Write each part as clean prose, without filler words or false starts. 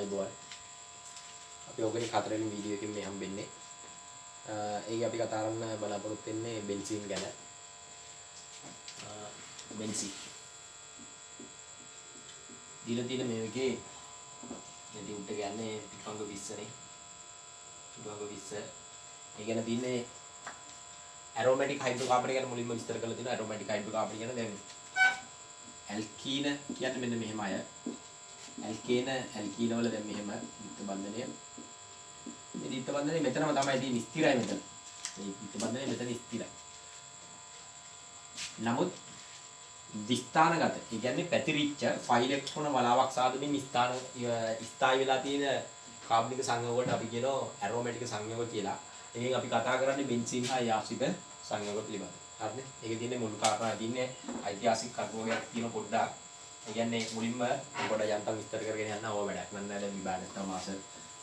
අයිබෝල් අපි ඕකේ හතරවෙනි වීඩියෝ එකකින් මේ හම්බෙන්නේ. ඒක අපි කතා කරන්න බලාපොරොත්තු වෙන්නේ බෙන්සින් ගැන. බෙන්සින් දීලා තියෙන මේකේ නැටි උඩ ගන්නේ පිටවංග 20 නේ. පිටවංග 20. ඒ ගැන තියෙන්නේ ඇරෝමැටික් හයිඩ්‍රෝකාබන් ගැන මුලින්ම විස්තර කරලා තියෙනවා. ඇරෝමැටික් හයිඩ්‍රෝකාබන් ගැන දැන් ඇල්කීන කියන්නේ මෙන්න මෙහෙම අය. ඇල්කීන වල දැන් මෙහෙම විත්ත බන්ධනය. මේ විත්ත බන්ධනය මෙතනම තමයි තියෙන්නේ ස්ථිරයි මෙතන. මේ විත්ත බන්ධනය මෙතන ස්ථිරයි. නමුත් දිස්ථානගත, ඒ කියන්නේ පැතිරිච්ච ෆයිලෙක්ට්‍රෝන වලාවක් සාදමින් ස්ථායි වෙලා තියෙන කාබනික සංයෝග වලට අපි කියනවා ඇරෝමැටික් සංයෝග කියලා. ඒකෙන් අපි කතා කරන්නේ බෙන්සීන් හා යාසිත සංයෝග පිළිබඳව. හරිනේ? ඒකේ තියෙන්නේ මුල් කාරණා තියෙන්නේ ඓතිහාසික කරුණක් තියෙන පොඩ්ඩක්. ඒ කියන්නේ මුලින්ම පොඩ යන්තම් විස්තර කරගෙන යන්න ඕව වැඩක් නෑ. දැන් විභාගයක් තමයි මාස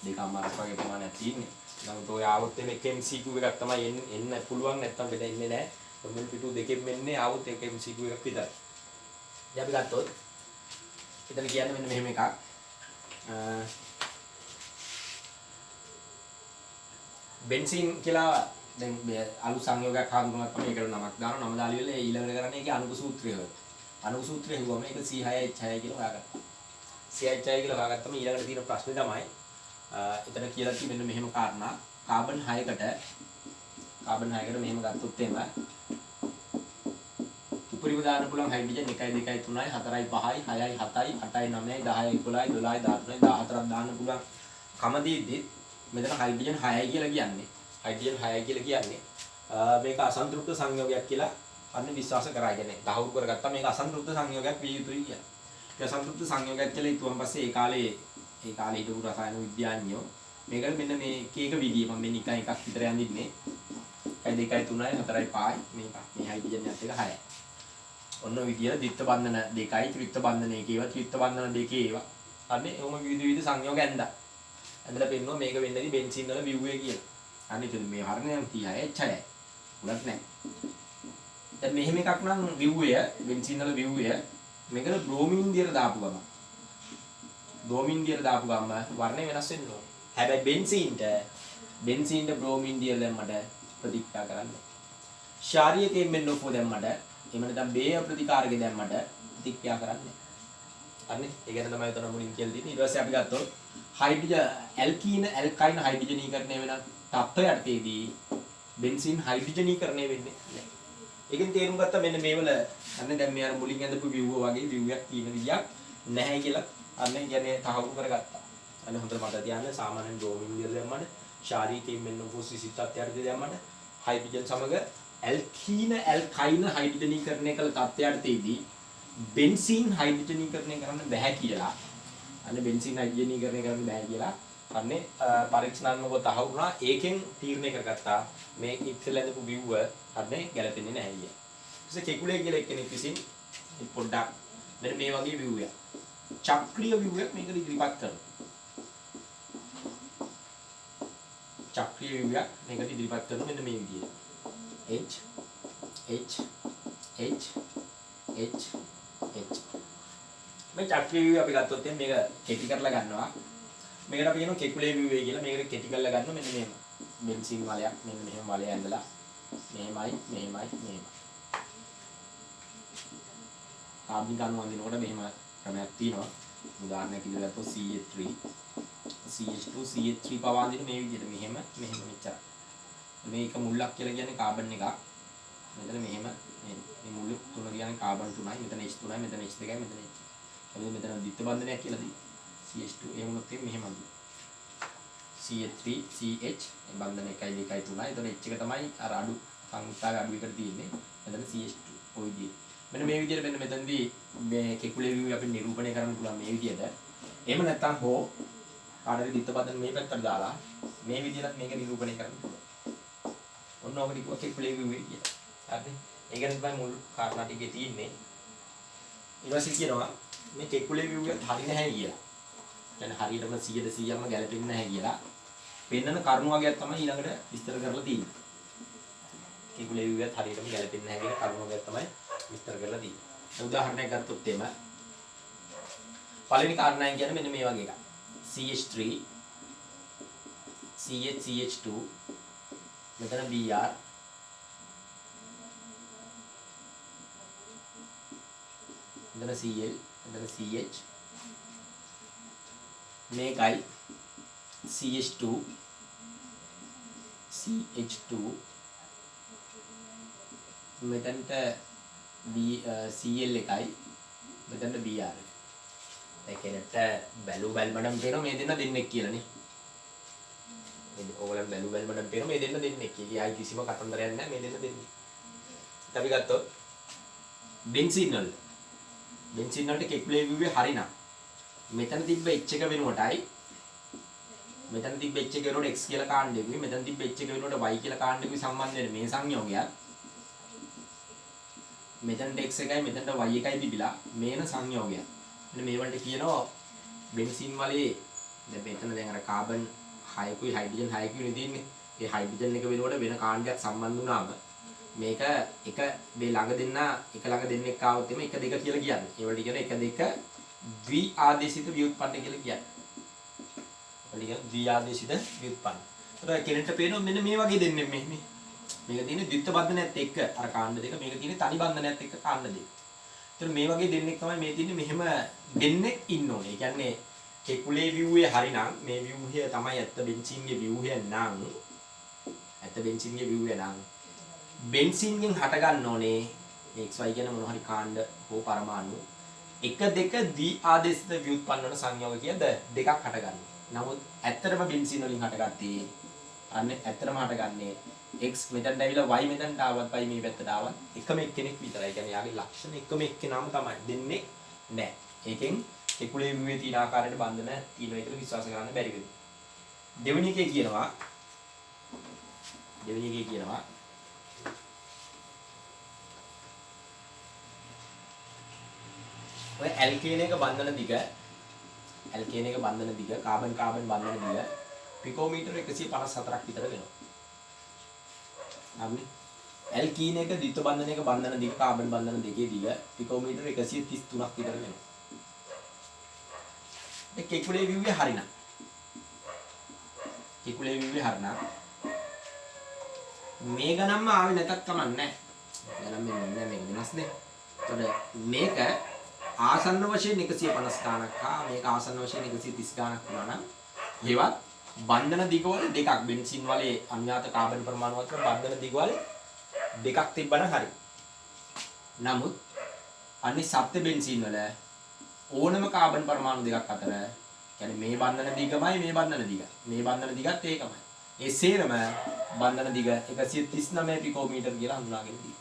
දෙකමාරක් වගේ ප්‍රමාණයක් තියෙන්නේ. නමුත් ඔය ආවොත් එමේ MCQ එකක් තමයි එන්න පුළුවන්, නැත්තම් බෙද ඉන්නේ නෑ. මුල් පිටු දෙකෙන් මෙන්නේ ආවොත් ඒක MCQ එකක් විතරයි. දැන් අපි ගත්තොත් එතන කියන්නේ මෙන්න මෙහෙම එකක්. බෙන්සින් කියලා දැන් අලුත් සංයෝගයක් හඳුන්වනකොට තමයි ඒකට නමක් දානවා. නම දාලා ඉවරලා ඊළඟට කරන්නේ ඒකේ අණුක සූත්‍රය. අණුක සූත්‍රය හුවම ඒක C6H6 කියලා හොයාගත්තා. C6H6 කියලා හොයාගත්තම ඊළඟට තියෙන ප්‍රශ්නේ තමයි එතන කියලා තියෙන්නේ මෙන්න මෙහෙම කාරණා. කාබන් 6කට මෙහෙම ගත්තොත් එහෙම උපරිම දාන්න පුළුවන් හයිඩ්‍රජන් 1 2 3 4 5 6 7 8 9 10 11 12 13 14ක් දාන්න පුළුවන් කම දීද්දි මෙතන හයිඩ්‍රජන් 6යි කියලා කියන්නේ. හයිඩ්‍රජන් 6යි කියලා කියන්නේ මේක අසන්තෘප්ත සංයෝගයක් කියලා අන්න විශ්වාස කරා. කියන්නේ තහවුරු කරගත්තා මේක අසන්තෘප්ත සංයෝගයක් විය යුතුයි කියලා. ඒ අසන්තෘප්ත සංයෝගයක් කියලා හිතුවන් පස්සේ ඒ කාලේ හිටපු රසායන විද්‍යාඥයෝ මේකට මෙන්න මේ එක විදිය මම මේ නිකන් එකක් විතර යන්දින්නේ. 1 2 3 4 5 මේක. මේ හයිඩ්‍රජන් එකත් එක 6යි. ඔන්න විදියට ද්විත්ව බන්ධන 2යි ත්‍රිත්ව බන්ධන 1 ඒවා ත්‍රිත්ව බන්ධන 2 ඒවා. අනේ ඔහොම විවිධ සංයෝග ඇඳලා පෙන්නනවා මේක වෙන්නේදී බෙන්සින් වල විව්වේ කියලා. අනේ ඉතින් මේ හරිනේ 30යි 6යි. උලක් නැහැ. දැන් මෙහෙම එකක් නම් විව්වය බෙන්සින් වල විව්වය මේකට බ්‍රෝමින් දියර දාපු ගම. වර්ණය වෙනස් වෙන්න ඕන. හැබැයි බෙන්සින්ට බ්‍රෝමින් දියර දැම්මට ප්‍රතික්‍රියා කරන්න. ශාරීරිකයෙන් මෙන්න ඔපෝ දැම්මට එහෙම නැත්නම් බේය ප්‍රතිකාරක දැම්මට ප්‍රතික්‍රියා කරන්නේ. හරිනේ? ඒ ගැන තමයි උතන මුලින් කියලා තියෙන්නේ. ඊට පස්සේ අපි ගත්තොත් හයිඩ්‍රජන් ඇල්කීන ඇල්කයින් හයිඩ්‍රජනීකරණය වෙන තත්ත්වයටදී බෙන්සින් හයිඩ්‍රජනීකරණය වෙන්නේ නැහැ. ඒකෙන් තේරුම් ගත්තා මෙන්න මේවල අන්න දැන් මේ අර මුලින් ඇඳපු විව්ව වගේ විව්වක් තියෙන විදියක් නැහැ කියලා අන්න කියන්නේ තහවුරු කරගත්තා. අන්න හොඳට මතක තියාගන්න සාමාන්‍යයෙන් බ්‍රෝමින් දියර දැම්මම ශාරීරිකයෙන් මෙන්න ෆොසිසිස් තත්ත්වයටදී දැම්මම හයිඩ්‍රජන් සමග ඇල්කීන ඇල්කයින හයිඩ්‍රජනීකරණය කළ තත්ත්වයටදී බෙන්සින් හයිඩ්‍රජනීකරණය කරන්න බෑ කියලා. අන්න බෙන්සින් හයිඩ්‍රජනීකරණය කරන්න බෑ කියලා අන්නේ පරීක්ෂණාත්මකව තහවුරු වුණා. ඒකෙන් තීරණය කරගත්තා මේ ඉස්සෙල්ලා ඉඳපු විව්ව අන්නේ ගැලපෙන්නේ නැහැ කිය. ඊට කෙකුලේ කියලා එක්කෙනෙක් විසින් පොඩ්ඩක් මෙන්න මේ වගේ විව්වයක් චක්‍රීය විව්වයක් මේක ඉදිරිපත් කරනවා. චක්‍රීය විව්වයක් මේක ඉදිරිපත් කරනවා මෙන්න මේ විදියට. H මේ චක්‍රීය විව්ව අපි ගත්තොත් මේක කෙටි කරලා ගන්නවා. මේකට අපි කියනවා කෙකුලේ විව්වේ කියලා. මේකට කෙටි කරලා ගන්නවා මෙන්න මෙහෙම. බෙන්සින් වලයක් මෙන්න මෙහෙම වලය ඇඳලා මෙහෙමයි. කාබනික අණු අඳිනකොට මෙහෙම ක්‍රමයක් තියෙනවා. උදාහරණයක් විදිහට ගත්තොත් CH3 CH2 පවා අඳින මේ විදිහට මෙහෙම මෙච්චර. මේක මුල්ලක් කියලා කියන්නේ කාබන් එකක්. මෙතන මෙහෙම මේ මුල් තුන කියන්නේ කාබන් 3යි. මෙතන H3යි, මෙතන H2යි, මෙතන H. එතකොට මෙතන ද්විත්ව බන්ධනයක් කියලා දී. CH2 එහෙම වුණොත් මෙහෙම අඳින. CH3 CH බන්ධන 1 2 3යි. එතන H එක තමයි අර අඩු සංයුක්තාවේ අඩු එකට තියෙන්නේ. මෙතන CH2 ඔය විදිහට. මෙන්න මේ විදිහට මෙන්න මෙතනදී මේ කෙකුලේ විව් අපි නිරූපණය කරන්න පුළුවන් මේ විදිහට. එහෙම නැත්නම් හෝ කාඩරි ද්විත්ව බන්ධන මේ පැත්තට දාලා මේ විදිහට මේක නිරූපණය කරන්න පුළුවන්. ඔන්න ඔක ටික කෙකුලේ විව් කියලා. හරිද? ඒක තමයි මුල් කාරණා ටිකේ තියෙන්නේ. ඊට පස්සේ කියනවා මේ කෙකුලේ විව් එක හරි නැහැ කියලා. දැන් හරියටම 100%ක්ම ගැලපෙන්නේ නැහැ කියලා පෙන්නන කරුණු වගේක් තමයි ඊළඟට විස්තර කරලා තියෙන්නේ. කෙකුලේ විව් එකත් හරියටම ගැලපෙන්නේ නැහැ කියන කරුණු වගේක් තමයි විස්තර කරලා තියෙන්නේ. උදාහරණයක් ගත්තොත් එම පළවෙනි කාරණාවෙන් කියන්නේ මෙන්න මේ වගේ එකක්. CH3 CH2 මෙතන Br මෙතන Cl මෙතන CH මේකයි CH2 මෙතනට Cl එකයි මෙතනට Br එකයි. ඒකෙනට බැලුවල්මඩම් පේනවා මේ දෙන්න දෙන්නෙක් කියලා නේ. ඕගොල්ලන් බැලුවල්මඩම් පේනවා මේ දෙන්න දෙන්නෙක් කියලා. ආයි කිසිම කතන්දරයක් නැහැ මේ දෙන්න දෙන්නේ. අපි ගත්තොත් බෙන්සීන් වලට කෙකුලේ විව්වේ හරිනම් මෙතන තිබ්බ H එක වෙනුවටයි මෙතන තිබ්බ H එක වෙනුවට x කියලා කාණ්ඩයකුයි මෙතන තිබ්බ H එක වෙනුවට y කියලා කාණ්ඩයකුයි සම්බන්ධ වෙන මේ සංයෝගයක් මෙතනට x එකයි මෙතනට y එකයි තිබිලා මේන සංයෝගයක්. මෙන්න මේ වලට කියනවා බෙන්සීන් වලේ දැන් මෙතන දැන් අර කාබන් 6කුයි හයිඩ්‍රජන් 6කුයි නේ තියෙන්නේ. ඒ හයිඩ්‍රජන් එක වෙනුවට වෙන කාණ්ඩයක් සම්බන්ධ වුණාම මේක එක මේ ළඟ දෙන්න එක ළඟ දෙන්නෙක් ආවොත් එimhe 1 2 කියලා කියන්නේ. ඒ වලට කියන 1 2 ද්වි ආදේශිත ව්‍යුත්පන්න කියලා කියන්නේ. වලට කියන ද්වි ආදේශිත ව්‍යුත්පන්න. ඒතර කෙනෙක්ට පේනවා මෙන්න මේ වගේ දෙන්නේ මේක තියෙන්නේ ද්විත්ව බන්ධනයත් එක්ක අර කාණ්ඩ දෙක මේක තියෙන්නේ තනි බන්ධනයත් එක්ක කාණ්ඩ දෙක. ඒතර මේ වගේ දෙන්නෙක් තමයි මේ තියෙන්නේ මෙහෙම දෙන්නෙක් ඉන්න ඕනේ. ඒ කියන්නේ කෙකුලේ view එක හරිනම් මේ view එක තමයි ඇත්ත බෙන්සීන්ගේ view එක නම් ඇත්ත බෙන්සීන්ගේ view එක නම් බෙන්සීන්ගෙන් හට ගන්න ඕනේ XY කියන මොන හරි කාණ්ඩ හෝ පරමාණු 1 2 ද්වි ආදේශිත ව්‍යුත්පන්න වන සංයෝග කියන දෙකක් හට ගන්න. නමුත් ඇත්තටම බෙන්සීන් වලින් හටගත්තේ අන්න ඇත්තටම හටගන්නේ x මෙතනට ඇවිල්ලා y මෙතනට ආවත් y මේ පැත්තට ආවත් එකම එක්කෙනෙක් විතරයි. ඒ කියන්නේ යාගේ ලක්ෂණ එකම එක්කෙනාම තමයි. දෙන්නේ නැහැ. ඒකෙන් කෙකුලේ ව්‍යුවේ තියෙන ආකාරයට බන්ධන තියෙනවා කියලා විශ්වාස කරන්න බැරි වෙනවා. දෙවෙනි එකේ කියනවා ඔය ඇල්කේන එක බන්ධන දිග කාබන් බන්ධන දිග පිකෝමීටර 154ක් විතර වෙනවා. හරිනේ. ඇල්කීන එක ද්විත්ව බන්ධනයක බන්ධන දිග කාබන් බන්ධන දෙකේ දිග පිකෝමීටර 133ක් විතර වෙනවා. ඒ කෙකුලේ view එක හරිනම් මේ ගණන්ම ආවේ නැතත් කමක් නැහැ. ගණන් මෙන්න මේක වෙනස්නේ. එතකොට මේක ආසන්න වශයෙන් 150 ගණක් හා මේක ආසන්න වශයෙන් 130 ගණක් වුණා නම් ඒවත් බන්ධන දිගවල දෙකක් බෙන්සීන් වලේ අඥාත කාබන් පරමාණු අතර බන්ධන දිගවල දෙකක් තිබ්බනම් හරි. නමුත් අනිත් සත්‍ය බෙන්සීන් වල ඕනම කාබන් පරමාණු දෙකක් අතර කියන්නේ මේ බන්ධන දිගමයි මේ බන්ධන දිගත් ඒකමයි. ඒ සේරම බන්ධන දිග 139 පිකෝමීටර් කියලා හඳුනාගෙන තියෙනවා.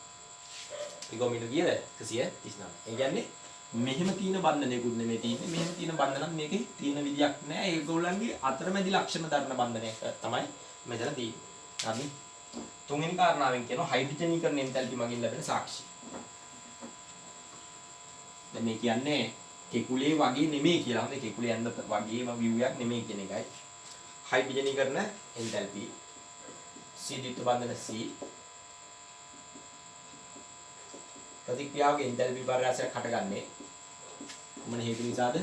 පිකෝමීටර් කියද 139. ඒ කියන්නේ මෙහෙම තියෙන බන්ධනයකුත් නෙමෙයි තියෙන්නේ. මෙහෙම තියෙන බන්ධනක් මේකේ තියෙන විදියක් නෑ. ඒගොල්ලන්ගේ අතරමැදි ලක්ෂණ දරන බන්ධනයක් තමයි මෙතන තියෙන්නේ. හරි. තුන්වෙනි කාරණාවෙන් කියනවා හයිඩ්‍රජනීකරණ එන්තැල්පි මගින් ලැබෙන සාක්ෂි. දැන් මේ කියන්නේ කෙකුලේ වගේ නෙමෙයි කියලා. හොඳ කෙකුලේ යන්න වගේම view එකක් නෙමෙයි කියන එකයි. හයිඩ්‍රජනීකරණ එන්තැල්පි C ද්විත්ව බන්ධන C ප්‍රතික්‍රියාවක එන්තැල්පි පරාසයක් හටගන්නේ මොන හේතු නිසාද?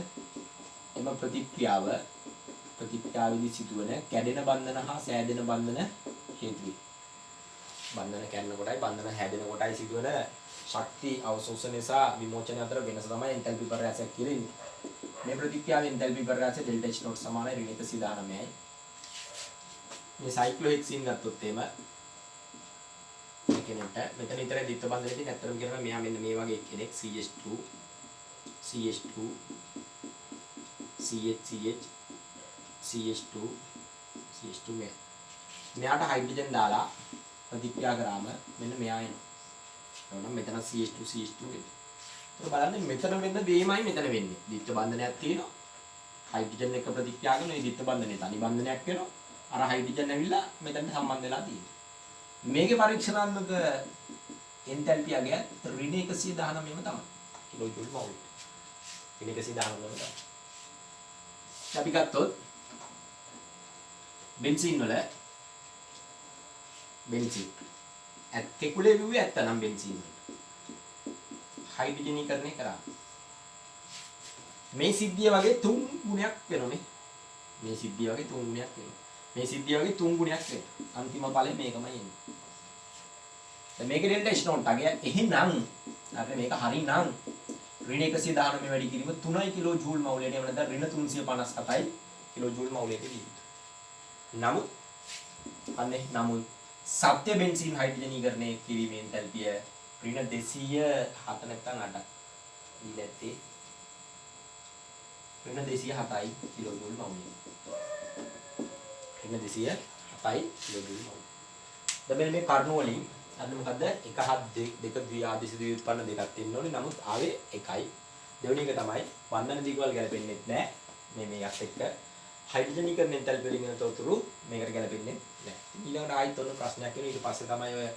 එම ප්‍රතික්‍රියාවේදී සිදුවන කැඩෙන බන්ධන හා සෑදෙන බන්ධන හේතුයි. බන්ධන කැඩෙන කොටයි බන්ධන හැදෙන කොටයි සිදුවන ශක්ති අවශෝෂණය සහ විමෝචනය අතර වෙනස තමයි එන්තැල්පි පරාසයක් කියලා ඉන්නේ. මේ ප්‍රතික්‍රියාවේ එන්තැල්පි පරාසය ඩෙල්ටා H නෝට් සමානයි ඍණ 119යි. මේ සයික්ලෝහෙක්සින් ගත්තොත් එහෙම කෙනෙක්ට මෙතන විතර ද්විත්ව බන්ධනයේදී නැත්තරම කියනවා මෙයා මෙන්න මේ වගේ කෙනෙක් CH2 CH2 මෙයාට හයිඩ්‍රජන් දාලා ප්‍රතික්‍රියා කරාම මෙන්න මෙයා එනවා. එතකොට මෙතන CH2 වෙනවා. ඒක බලන්න මෙතන වෙන්න දෙයමයි මෙතන වෙන්නේ. ද්විත්ව බන්ධනයක් තියෙනවා. හයිඩ්‍රජන් එක ප්‍රතික්‍රියා කරන මේ ද්විත්ව බන්ධනය තනි බන්ධනයක් වෙනවා. අර හයිඩ්‍රජන් ඇවිල්ලා මෙතනට සම්බන්ධ වෙලා තියෙනවා. මේකේ පරීක්ෂණාත්මක එන්තැල්පි අගය ඍණ 119ම තමයි. Kilo joule mole. ඍණ 119ම තමයි. අපි ගත්තොත් බෙන්සීන් වල කෙකුලේ view ඇත්තනම් බෙන්සීන් වල හයිඩ්‍රජනීකරණය කරා. මේ සිද්ධිය වගේ 3 ගුණයක් වෙනෝනේ. මේ සිද්ධිය වගේ 3 ගුණයක් වෙනවා. මේ සිද්ධිය වගේ 3 ගුණයක් වෙනවා. අන්තිම ඵලය මේකමයි එන්නේ. දැන් මේකේ ඩෙල්ටා එච් නෝට් අගය එහෙනම් හරි මේක හරිනම් ඍණ 119 මේ වැඩි කිරීම 3 කිලෝ ජූල් මවුලයට එම නැත්නම් ඍණ 357යි කිලෝ ජූල් මවුලයට දී. නමුත් නමුත් සත්‍ය බෙන්සීන් හයිඩ්‍රජනීකරණය කිරීමේ එන්තල්පිය ඍණ 207 නැත්නම් 8යි. ඊට ඇත්තේ ඍණ 207යි කිලෝ ජූල් මවුලයට. ඍණ 207යි කිලෝ ජූල් මවුලයට. දැන් මේ කරුණු වලින් අන්න මොකද්ද 1 7 2 ද්විආදේශ ද්විඋත්පන්න දෙකක් තියෙන්න ඕනේ. නමුත් ආවේ එකයි. දෙවෙනි එක තමයි බන්ධන දිගවල ගැලපෙන්නේ නැහැ. මේකත් එක්ක හයිඩ්‍රජනීකරණ එන්තල්පි වලින් එන තොරතුරු මේකට ගැලපෙන්නේ නැහැ. ඊළඟට ආයෙත් ඔන්න ප්‍රශ්නයක් එනවා. ඊට පස්සේ තමයි ඔය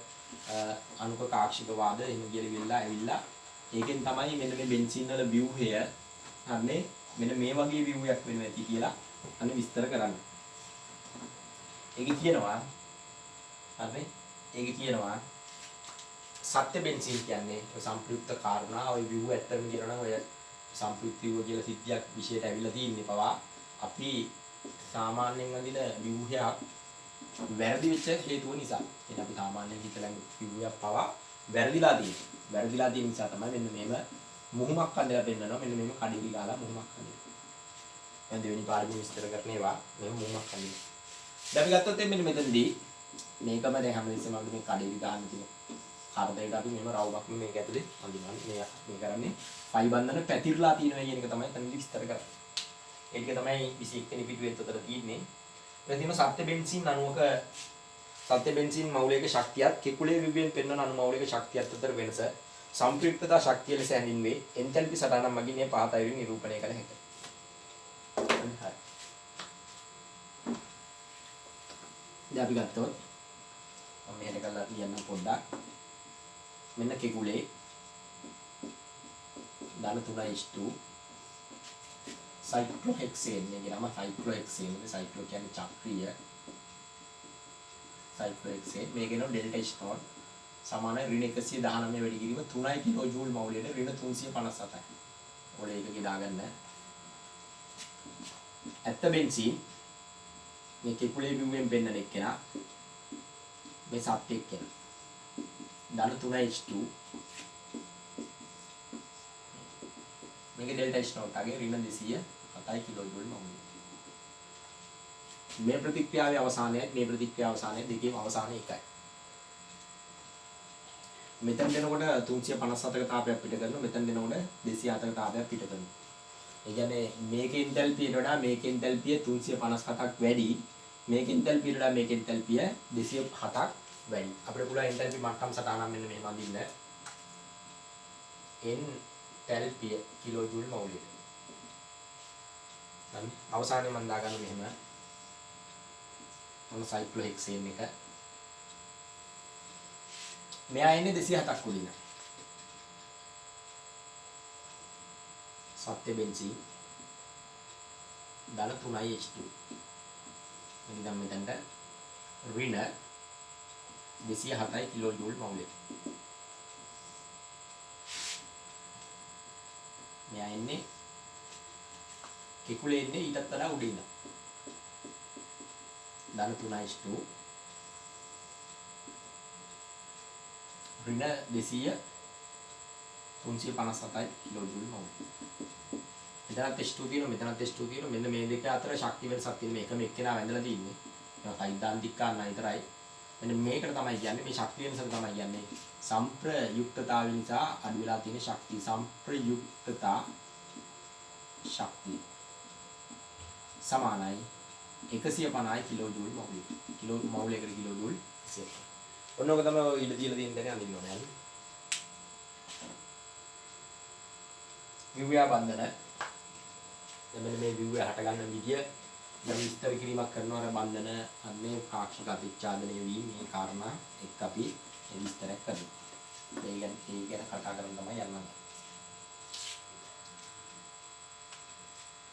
අණුක කාක්ෂික වාද එහෙම කියලා ඇවිල්ලා ඒකෙන් තමයි මෙන්න මේ බෙන්සීන් වල ව්‍යුහය හරිනේ මෙන්න මේ වගේ ව්‍යුහයක් වෙනවා ඇති කියලා අන්න විස්තර කරන්න. ඒකේ කියනවා හරිනේ ඒකේ කියනවා සත්‍ය බෙන්සීන් කියන්නේ ඔය සම්ප්‍රයුක්ත කාරණා ඔය ව්‍යුහ ඇත්තම කියනවා නම් ඔය සම්ප්‍රයුක්ත ව්‍යුහ කියලා සිද්ධියක් විශේෂයට ඇවිල්ලා තින්නේ පවා අපි සාමාන්‍යයෙන් වදින ව්‍යුහයක් වැරදි වෙච්ච හේතුව නිසා. එතන අපි සාමාන්‍යයෙන් හිතලා ව්‍යුහයක් පවා වැරදිලා තියෙනවා. වැරදිලා තියෙන නිසා තමයි මෙන්න මේව මුහුමක් අඳලා පෙන්නනවා. මෙන්න මේව කඩේලි ගාලා මුහුමක් අඳිනවා. දැන් දෙවෙනි පාඩම විස්තර කරන්නේවා මේ මුහුමක් අඳිනවා. දැන් අපි ගත්තොත් මෙන්න මෙතනදී මේකම දැන් හැමදෙස්සෙම අපි මේ කඩේලි ගන්න තියෙන කාර්යයට අපි මෙහෙම රවුමක් මේක ඇතුලේ අඳිනවා. මේ කරන්නේ ෆයි බන්ධන පැතිරලා තියෙනවා කියන එක තමයි එතනදී විස්තර කරන්නේ. ඒක තමයි 21 වෙනි පිටුවෙත් උතර තියෙන්නේ. එතන සත්‍ය බෙන්සීන් අණුවක සත්‍ය බෙන්සීන් මවුලයක ශක්තියත් කෙකුලේ විවියෙන් පෙන්වන අණු මවුලයක ශක්තියත් අතර වෙනස සම්ප්‍රයුක්තතා ශක්තිය ලෙස හැඳින්වේ. එන්තැල්පි සටහනක් මගින් මේ පහත අයුරින් නිරූපණය කළ හැකියි. හරි. දැන් අපි ගත්තොත් මම මෙහෙට කරලා කියන්න පොඩ්ඩක්. මෙන්න කෙකුලේ ධන 3:2 සයික්ලෝහෙක්සේන් කියනම සයික්ලෝහෙක්සේන් සයික්ලෝ කියන්නේ චක්‍රීය සයික්ලෝහෙක්සේන් මේකේන ඩෙල්ටා H නෝට් සමානයි ඍණ 119 වැඩි කිරීම 3 කිලෝ ජූල් මවුලයට ඍණ 357යි. ඔය ඒක ගිදා ගන්න. ඇත්ත බෙන්සීන් මේ කෙකුලේ බිව්වෙන් පෙන්නන එක්කෙනා මේ සත්‍ය එක්කෙනා ධන 3H2 මේකේ ඩෙල්ටා H නෝට් අගේ ඍණ 207 කිලෝ ජූල් මවුලය. මේ ප්‍රතික්‍රියාවේ අවසානයයි මේ ප්‍රතික්‍රියාව අවසානයයි දෙකේම අවසානය එකයි. මෙතන දෙනකොට 357ක තාපයක් පිට කරනවා මෙතන දෙනකොට 207ක තාපයක් පිට කරනවා. ඒ කියන්නේ මේකේ එන්තැල්පියට වඩා මේකේ එන්තැල්පිය 357ක් වැඩි. මේකේ එන්තැල්පියට වඩා මේකේ එන්තැල්පිය 207ක් වැඩි. අපිට පුළුවන් එන්තැල්පි මට්ටම් සටහනක් මෙන්න මෙහෙම අඳින්න. එන්තැල්පිය කිලෝ ජූල් මවුලයට. දැන් අවසානයේ මම දාගන්න මෙහෙම. මොන සයික්ලෝහෙක්සේන් එක. මෙයා ඉන්නේ 207ක් උඩින්. සත්‍ය බෙන්සීන් ධන 3H2 මෙන්න මෙතනට ඍණ 207 කිලෝ ජූල් මවුලය. මෙයා ඉන්නේ කෙකුලේ ඉන්නේ ඊටත් වඩා උඩින්. ධන 3H2 ඍණ 357 කිලෝ ජූල් මවුලය. මෙතනත් H2 තියෙනවා මෙතනත් H2 තියෙනවා මෙන්න මේ දෙක අතර ශක්ති වෙනසක් තියෙන මේකම එක්කෙනා වැඳලා තින්නේ. ඒක සෛද්ධාන්තික කාරණා විතරයි. මෙන්න මේකට තමයි කියන්නේ මේ ශක්ති වෙනසට තමයි කියන්නේ සම්ප්‍රයුක්තතාව නිසා අඩු වෙලා තියෙන ශක්තිය සම්ප්‍රයුක්තතා ශක්තිය සමානයි 150 කිලෝ ජූල් මවුලය. කිලෝ මවුලයකට කිලෝ ජූල් 100. ඔන්න ඔක තමයි ඔය ඉඳ තියලා තියෙන දේ අඳින්න ඕනේ. විව්‍යා බන්ධන දැන් මෙන්න මේ විව්‍ය හට ගන්න විදිය දැන් විස්තර කිරීමක් කරනවා අර බන්ධන අන්නේ පාක්ෂික අධිච්ඡාදනය වීම මේ කාරණා එක්ක අපි විස්තරයක් කරනවා. ඒ ගැන කතා කරන්න තමයි යන්නේ.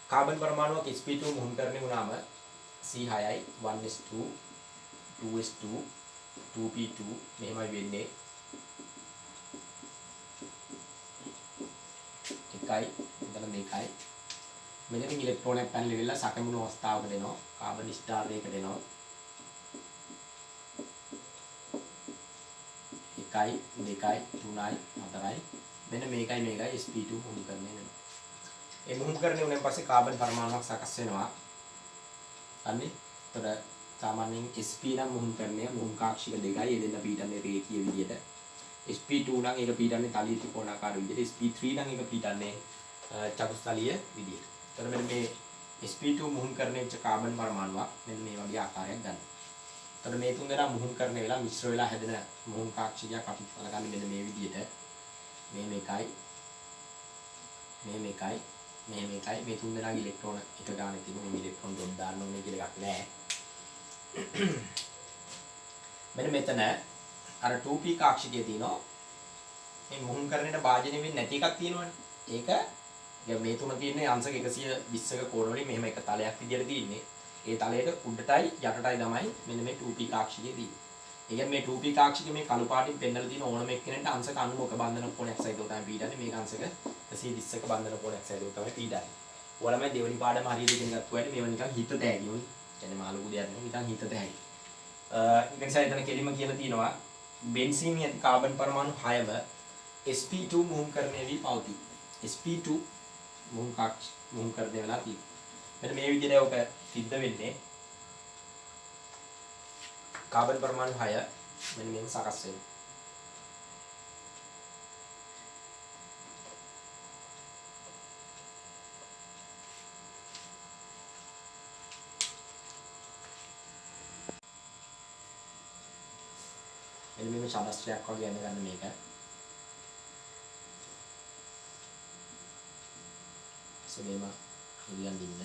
කාබන් පරමාණුවක් sp2 මුහුණුකරණය වුණාම C6යි 1s2 2s2 2p2 මෙහෙමයි වෙන්නේ. එකයි මෙතන මේකයි මෙන්න මේ ඉලෙක්ට්‍රෝනයක් පැනලි වෙලා සකමුණු අවස්ථාවකට එනවා. කාබන් ස්ටාර් එකකට එනවා. 1යි 2යි 3යි 4යි මෙන්න මේකයි sp2 මුහුණුකරණය වෙනවා. ඒ මුහුණුකරණය වුණාන් පස්සේ කාබන් පරමාණුවක් සකස් වෙනවා. අන්නේ එතකොට සාමාන්‍යයෙන් sp නම් මුහුණුකරණය මුහුණුකාක්ෂික දෙකයි ඒ දෙන්න පීඩන්නේ රේඛීය විදියට. sp2 නම් ඒක පීඩන්නේ තලීය ත්‍රිකෝණාකාර විදියට. sp3 නම් ඒක පීඩන්නේ චතුස්තලීය විදියට. එතකොට මෙන්න මේ sp2 මුහුණුකරණය වෙච්ච කාබන් පරමාණුවක් මෙන්න මේ වගේ ආකාරයක් ගන්නවා. එතකොට මේ තුන් දෙනා මුහුණුකරණය වෙලා මිශ්‍ර වෙලා හැදෙන මුහුණුකාක්ෂිකයක් අපි බලගන්නේ මෙන්න මේ විදියට. මේ මේකයි මේ තුන් දෙනාගේ ඉලෙක්ට්‍රෝන එක ගානේ තිබුණේ මේ ඉලෙක්ට්‍රෝන ඩොට් දාන්න ඕනේ කියලා එකක් නැහැ. මෙන්න මෙතන අර 2p කාක්ෂිකයේ තියෙනවා මේ මුහුණුකරණයට භාජනය වෙන්නේ නැති එකක් තියෙනවනේ. ඒක මේ තුන තියෙන්නේ අංශක 120ක කෝණ වලින් මෙහෙම එක තලයක් විදියට තියෙන්නේ. ඒ තලයට උඩටයි යටටයි තමයි මෙන්න මේ 2p කාක්ෂිකයේ තියෙන්නේ. ඒ කියන්නේ මේ 2p කාක්ෂිකයේ මේ කළු පාටින් පෙන්නලා තියෙන ඕනම එක්කෙනෙක්ට අංශක 90ක බන්ධන කෝණයක් සහිතව තමයි පීඩන්නේ. මේක අංශක 120ක බන්ධන කෝණයක් සහිතව තමයි පීඩන්නේ. ඔයාලම දෙවෙනි පාඩම හරියට ඉගෙන ගත්තාට මේව නිකන් හිත තෑගි උන්. කියන්නේ මාළුකු දෙයක් නෙවෙයි නිකන් හිත තෑගි. ඊට පස්සේ එතන කෙලිම කියලා තියෙනවා බෙන්සීන් ඇති කාබන් පරමාණු 6ම sp2 මුහුණුකරණය වී පවතී. sp2 මුහුණුකරණය වෙලා තියෙනවා. මෙන්න මේ විදිහට ඔක සිද්ධ වෙන්නේ කාබන් පරමාණු 6 මෙන්න මේක සකස් වෙනවා. මෙන්න මේක ශාස්ත්‍රයක් වගේ අඳගන්න මේක. සමේම ඉලියන් දින්න.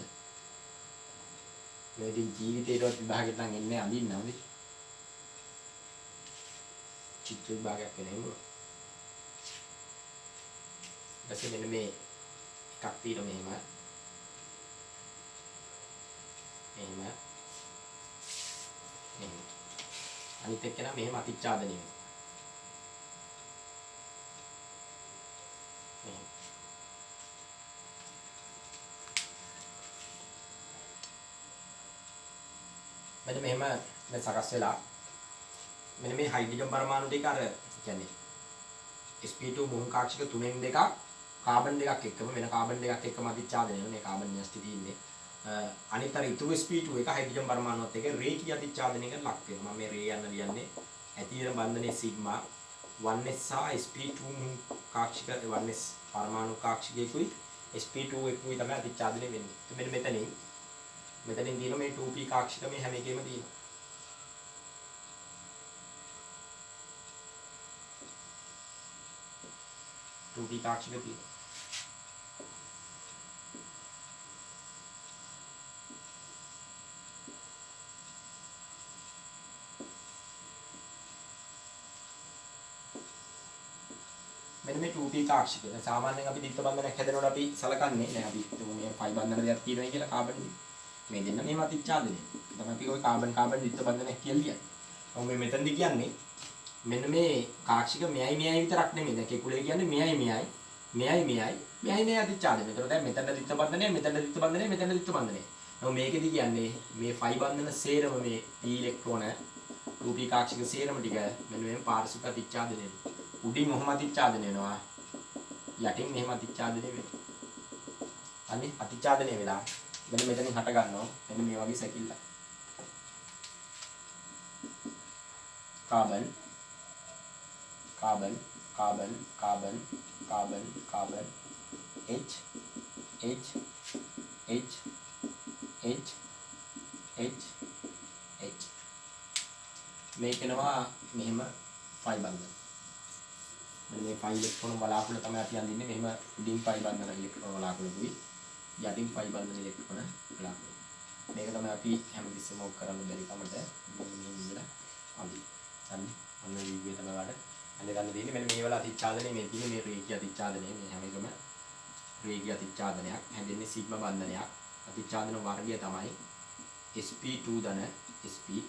මේ ජීවිතේට විභාගෙට නම් එන්නේ අඳින්න හොඳයි. චිත්‍ර විභාගයක් වෙනවා. ඊපස්සේ මෙන්න මේ එකක් තියෙනවා මෙහෙම. අනිත් එක්කන මෙහෙම අතිච්ඡාදනය වෙනවා. මෙන්න මෙහෙම මේ සකස් වෙලා මෙන්න මේ හයිඩ්‍රජන් පරමාණු දෙක අර කියන්නේ sp2 මුහුණුකාක්ෂික 3න් දෙකක් කාබන් දෙකක් එක්කම වෙන කාබන් දෙකක් එක්කම අතිච්ඡාදනය වෙන මේ කාබන් න්‍යෂ්ටි තියෙන්නේ. අනිත් අර ඉතුරු sp2 එක හයිඩ්‍රජන් පරමාණුවත් එක්ක රේඛීය අතිච්ඡාදනයකට ලක් වෙනවා. මම මේ රේ යන්න ලියන්නේ ඇති වෙන බන්ධනයේ සිග්මා 1s සහ sp2 කාක්ෂික 1s පරමාණු කාක්ෂිකයකුයි sp2 එකකුයි තමයි අතිච්ඡාදනය වෙන්නේ. මෙන්න මෙතනින් තියෙන මේ 2p කාක්ෂික මේ හැම එකෙම තියෙනවා. 2p කාක්ෂික තියෙනවා. මෙන්න මේ 2p කාක්ෂික. සාමාන්‍යයෙන් අපි දිත්ත බන්ධනයක් හැදෙනකොට අපි සලකන්නේ නෑ අපි මේ පයි බන්ධන දෙයක් තියෙනවා කියලා කාබන් මේ දෙන්න මේව අතිච්ඡාදනය. තමයි අපි ඔය කාබන් දිත්ත බන්ධනයක් කියලා කියන්නේ. ඔව් මේ මෙතනදි කියන්නේ මෙන්න මේ කාක්ෂික මෙයයි විතරක් නෙමෙයි. දැන් කෙකුලේ කියන්නේ මෙයයි අතිච්ඡාදනය. ඒතකොට දැන් මෙතන දිත්ත බන්ධනය, මෙතන දිත්ත බන්ධනය, මෙතන දිත්ත බන්ධනය. ඔව් මේකෙදි කියන්නේ මේ ෆයි බන්ධන සේරම මේ p ඉලෙක්ට්‍රෝන 2p කාක්ෂික සේරම ටික මෙන්න මේ පාර්ශ්වික අතිච්ඡාදනය. උඩින් ඔහොම අතිච්ඡාදනය වෙනවා. යටින් මෙහෙම අතිච්ඡාදනය වෙනවා. අනේ අතිච්ඡාදනය වෙලා මෙන්න මෙතනින් හට ගන්නවා. මෙන්න මේ වගේ සැකිල්ල. කාබන් H මේකනවා මෙහෙම ෆයි බන්ධන. මෙන්න මේ ෆයි ඉලෙක්ට්‍රෝන බලාකුළු තමයි අපි අඳින්නේ. මෙහෙම උඩින් ෆයි බන්ධන ඉලෙක්ට්‍රෝන බලාකුළුයි යටින් ෆයි බන්ධන ඉලෙක්ට්‍රෝන බලාකුළු. මේක තමයි අපි හැමතිස්සෙම ඔක් කරන්න බැරි කමට මේ විදිහට අඳින්නේ. අන්න ඔන්න මේ විදිහට තමයි වඩ අඳ ගන්න දෙන්නේ. මෙන්න මේ වල අතිච්ඡාදනය මේ තියෙන මේ රේඛීය අතිච්ඡාදනය මේ හැම එකම රේඛීය අතිච්ඡාදනයක් හැදෙන්නේ සිග්මා බන්ධනයක්. අතිච්ඡාදන වර්ගය තමයි sp2 ධන sp2.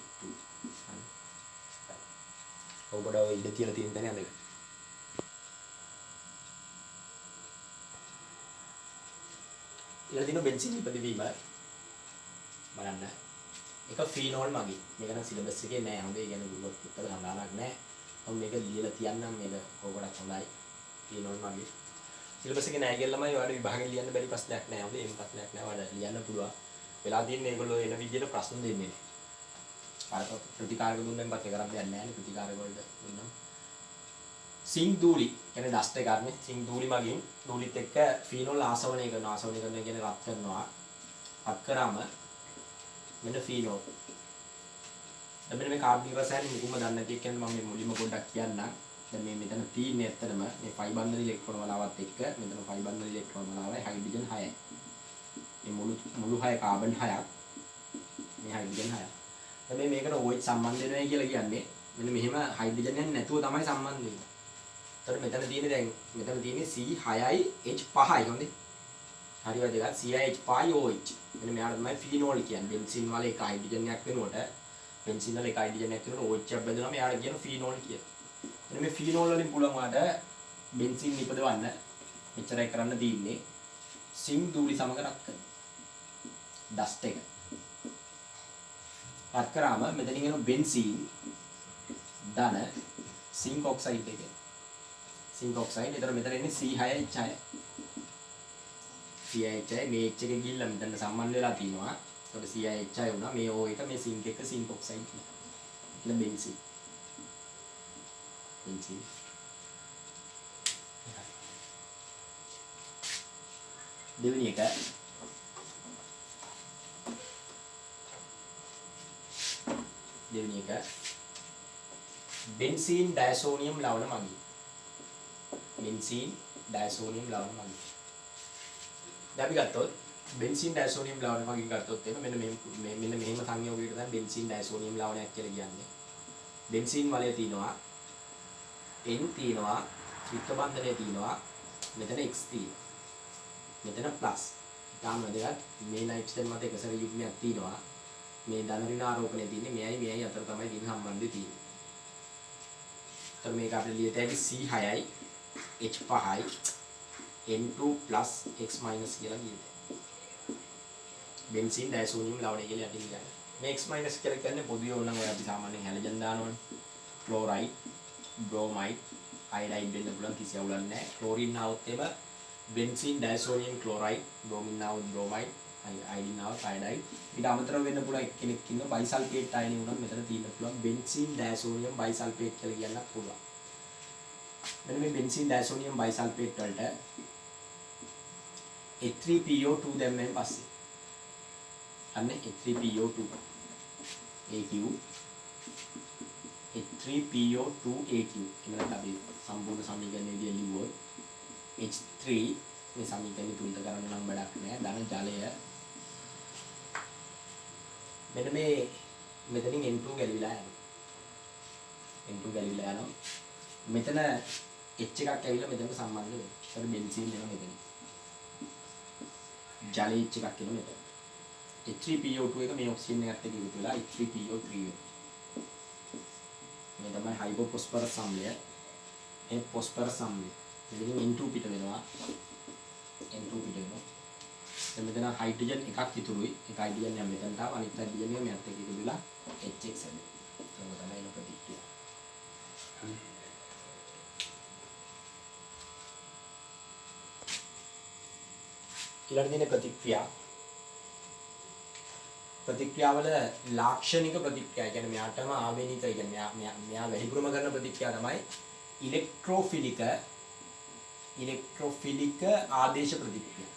ඔබට ඔය ඉඳ තියලා තියෙන තැන අඳගන්න. ඊළඟ දින බෙන්සීන් ඉපදවීම බලන්න. එක ෆීනෝල් මගින්. මේක නම් සිලබස් එකේ නෑ. හොඳ ඒ කියන්නේ ගුරුවරු පුතල සඳහනක් නෑ. මම මේක ලියලා තියන්නම් මේක කොහොමඩක් හොඳයි. ෆීනෝල් මගින්. සිලබස් එකේ නෑ කියලා ළමයි ඔයාලට විභාගෙන් ලියන්න බැරි ප්‍රශ්නයක් නෑ. හොඳ එහෙම ප්‍රශ්නයක් නෑ. ඔයාලට ලියන්න පුළුවන්. වෙලා තියෙන්නේ ඒගොල්ලෝ එන විදිහට ප්‍රශ්න දෙන්නේ නෑ. අර ප්‍රතිකාරක දුන්නෙන් පස්සේ කරන්න දෙයක් නෑ නේ ප්‍රතිකාරක වලට දුන්නා. සිංක් දූලි කියන්නේ ඩස්ට් එක ගන්න. සිංක් දූලි මගින් දූලිත් එක්ක ෆීනෝල් ආසවණය කරනවා. ආසවණය කරනවා කියන්නේ රත් කරනවා. රත් කරාම මෙන්න ෆීනෝල්. දැන් මෙන්න මේ කාබනික රසයන් මුකුම දන්නේ නැති එක්කෙනෙක් මම මේ මුලින්ම පොඩ්ඩක් කියන්නම්. දැන් මේ මෙතන තියෙන්නේ ඇත්තටම මේ ෆයි බන්ධන ඉලෙක්ට්‍රෝන වලාවත් එක්ක මෙතන ෆයි බන්ධන ඉලෙක්ට්‍රෝන වලාවයි හයිඩ්‍රජන් 6යි. මේ මුළු 6 කාබන් 6ක්. මේ හයිඩ්‍රජන් 6ක්. හැබැයි මේකට OH සම්බන්ධ වෙනවා කියලා කියන්නේ මෙන්න මෙහෙම හයිඩ්‍රජන් එකක් නැතුව තමයි සම්බන්ධ වෙන්නේ. ඒතර මෙතන තියෙන්නේ දැන් මෙතන තියෙන්නේ C6යි H5යි හොඳේ. හරි වැදගත් C6H5OH. මෙන්න මෙයාට තමයි ෆීනෝල් කියන්නේ. බෙන්සීන් වල එක හයිඩ්‍රජන් එකක් වෙනකොට බෙන්සීන් වල එක හයිඩ්‍රජන් එකක් වෙනකොට OH එකක් බෙදනවා මෙයාට කියන ෆීනෝල් කියලා. මෙන්න මේ ෆීනෝල් වලින් පුළුවන් වාට බෙන්සීන් නිපදවන්න මෙච්චරයි කරන්න තියෙන්නේ. සිංක් දූලි සමග රත් කරන. ඩස්ට් එක. රත් කරාම මෙතනින් එන බෙන්සීන් ධන සිංක් ඔක්සයිඩ් එක. Sync oxide. ඒතර මෙතන එන්නේ C6H6. C6H6 මේ H එක ගිහිල්ලා මෙතන සම්බන්ධ වෙලා තිනවා. ඒතකොට C6H6 වුණා. මේ O එක මේ සිංක් එක සිංක් ඔක්සයිඩ් කියලා බෙන්සීන්. බෙන්සීන්. දෙවෙනි එක බෙන්සීන් ඩයසෝනියම් ලවණ මගින්. බෙන්සීන් ඩයසෝනියම් ලවණ මගින්. දැන් අපි ගත්තොත් බෙන්සීන් ඩයසෝනියම් ලවණ මගින් ගත්තොත් එimhe මෙන්න මෙහෙම සංයෝගයකට තමයි බෙන්සීන් ඩයසෝනියම් ලවණයක් කියලා කියන්නේ. බෙන්සීන් වලේ තියෙනවා N තියෙනවා, ත්‍රිත්ව බන්ධනයේ තියෙනවා, මෙතන X තියෙනවා. මෙතන ප්ලස්. ඊටාම වැදගත් මේ නයිට්‍රජන් මත එකසර යුග්මයක් තියෙනවා. මේ ධන ඍණාරෝපණය තියෙන්නේ මෙයයි අතර තමයි තියෙන සම්බන්ධය තියෙන්නේ. මේක අපිට ලියත හැකි C6යි H5යි N2 + X- කියලා ලියත. බෙන්සීන් ඩයසෝනියම් ලවණය කියලා යටින් ගන්න. මේ X- කියලා කියන්නේ පොදුවේ ඕනනම් ඔය අපි සාමාන්‍යයෙන් හැලජන් දානවනේ. ක්ලෝරයිඩ්, බ්‍රෝමයිඩ්, අයඩයිඩ් වෙන්න පුළුවන් කිසි අවුලක් නැහැ. ක්ලෝරින් આવොත් එම බෙන්සීන් ඩයසෝනියම් ක්ලෝරයිඩ්, බ්‍රෝමින් આવොත් බ්‍රෝමයිඩ්, අයඩින් આવොත් අයඩයිඩ්. ඊට අමතරව වෙන්න පුළුවන් එක්කෙනෙක් ඉන්න බයිසල්ෆේට් අයනි උනත් මෙතන තියෙන්න පුළුවන් බෙන්සීන් ඩයසෝනියම් බයිසල්ෆේට් කියලා කියන්නත් පුළුවන්. මෙන්න මේ බෙන්සීන් ඩයසෝනියම් බයිසල්ෆේට් වලට H3PO2 දැම්මෙන් පස්සේ අන්න H3PO2 AQ H3PO2 AQ එනකට අපි සම්පූර්ණ සමීකරණය විදියට ලිව්වොත් H3 මේ සමීකරණය තුලිත කරන්න නම් වැඩක් නෑ ධන ජලය මෙන්න මේ මෙතනින් N2 ගැලවිලා යනවා මෙතන H එකක් ඇවිල්ලා මෙතනට සම්බන්ධ වෙනවා ඒකට බෙන්සීන් එනවා මෙතන ජලය H එකක් එනවා මෙතන H3PO2 එක මේ ඔක්සිජන් එකත් එක්ක එකතු වෙලා H3PO3 වෙනවා මේ තමයි හයිඩ්‍රෝෆොස්ෆරස් අම්ලය මේ ෆොස්ෆරස් අම්ලය මෙතනින් N2 පිට වෙනවා දැන් මෙතන හයිඩ්‍රජන් එකක් ඉතුරුයි එක හයිඩ්‍රජන් එක මෙතනට ආව අනිත් හයිඩ්‍රජන් එක මෙයත් එක්ක එකතු වෙලා HX හැදෙනවා ඒක තමයි එන ප්‍රතික්‍රියාව ඊළඟ දිනේ ප්‍රතික්‍රියාවල ලාක්ෂණික ප්‍රතික්‍රියා කියන්නේ මෙයාටම ආවේනික කියන්නේ මෙයා වැඩිපුරම කරන ප්‍රතික්‍රියාව තමයි ඉලෙක්ට්‍රොෆිලික ආදේශ ප්‍රතික්‍රියා.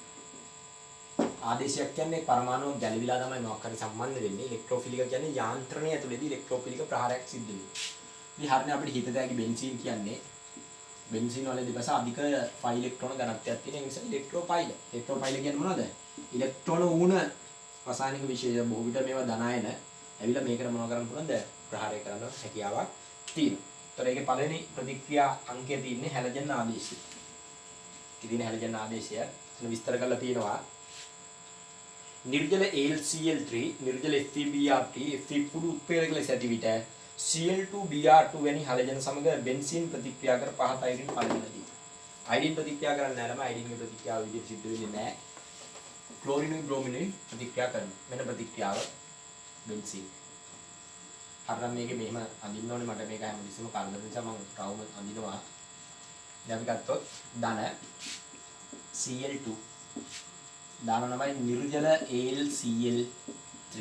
ආදේශයක් කියන්නේ පරමාණුවක් ගැලවිලා තමයි මොකක් හරි සම්බන්ධ වෙන්නේ. ඉලෙක්ට්‍රොෆිලික කියන්නේ යාන්ත්‍රණය ඇතුළේදී ඉලෙක්ට්‍රොෆිලික ප්‍රහාරයක් සිද්ධ වෙනවා. ඉතින් හරියට අපිට හිතට ඇති බෙන්සීන් කියන්නේ බෙන්සීන් වල දෙපස අධික ෆයි ඉලෙක්ට්‍රෝන ඝනත්වයක් තියෙන නිසා ඉලෙක්ට්‍රෝපයිල. ඉලෙක්ට්‍රෝපයිල කියන්නේ මොනවද? ඉලෙක්ට්‍රෝන ඌන රසායනික විශේෂ බොහෝ විට මේවා ධනායන ඇවිල්ලා මේකට මොනව කරන්න පුළුවන්ද? ප්‍රහාරය කරන්න හැකියාවක් තියෙනවා. ඒතර ඒකේ පළවෙනි ප්‍රතික්‍රියා අංකයේ තියෙන්නේ හැලජන් ආදේශය. ඉතින් හැලජන් ආදේශය එතන විස්තර කරලා තියෙනවා. නිර්ජල AlCl3 නිර්ජල FeBr3 Fe කුඩු උත්ප්‍රේරක ලෙස ඇති විට Cl2Br2 වැනි හැලජන් සමග බෙන්සීන් ප්‍රතික්‍රියා කර පහත අයඩින් පළවෙනිදී. අයඩින් ප්‍රතික්‍රියා කරන්නේ නැලම අයඩින්ගේ ප්‍රතික්‍රියාව විදිහට සිද්ධ වෙන්නේ නැහැ. ක්ලෝරිනුයි බ්‍රෝමිනුයි ප්‍රතික්‍රියා කරනවා. මෙන්න ප්‍රතික්‍රියාව බෙන්සීන්. හරිනම් මේකේ මෙහෙම අඳින්න ඕනේ මට මේක හැමතිස්සෙම කරදර නිසා මම රවුම අඳිනවා. දැන් අපි ගත්තොත් ධන Cl2 දාන නමයි නිර්ජල AlCl3.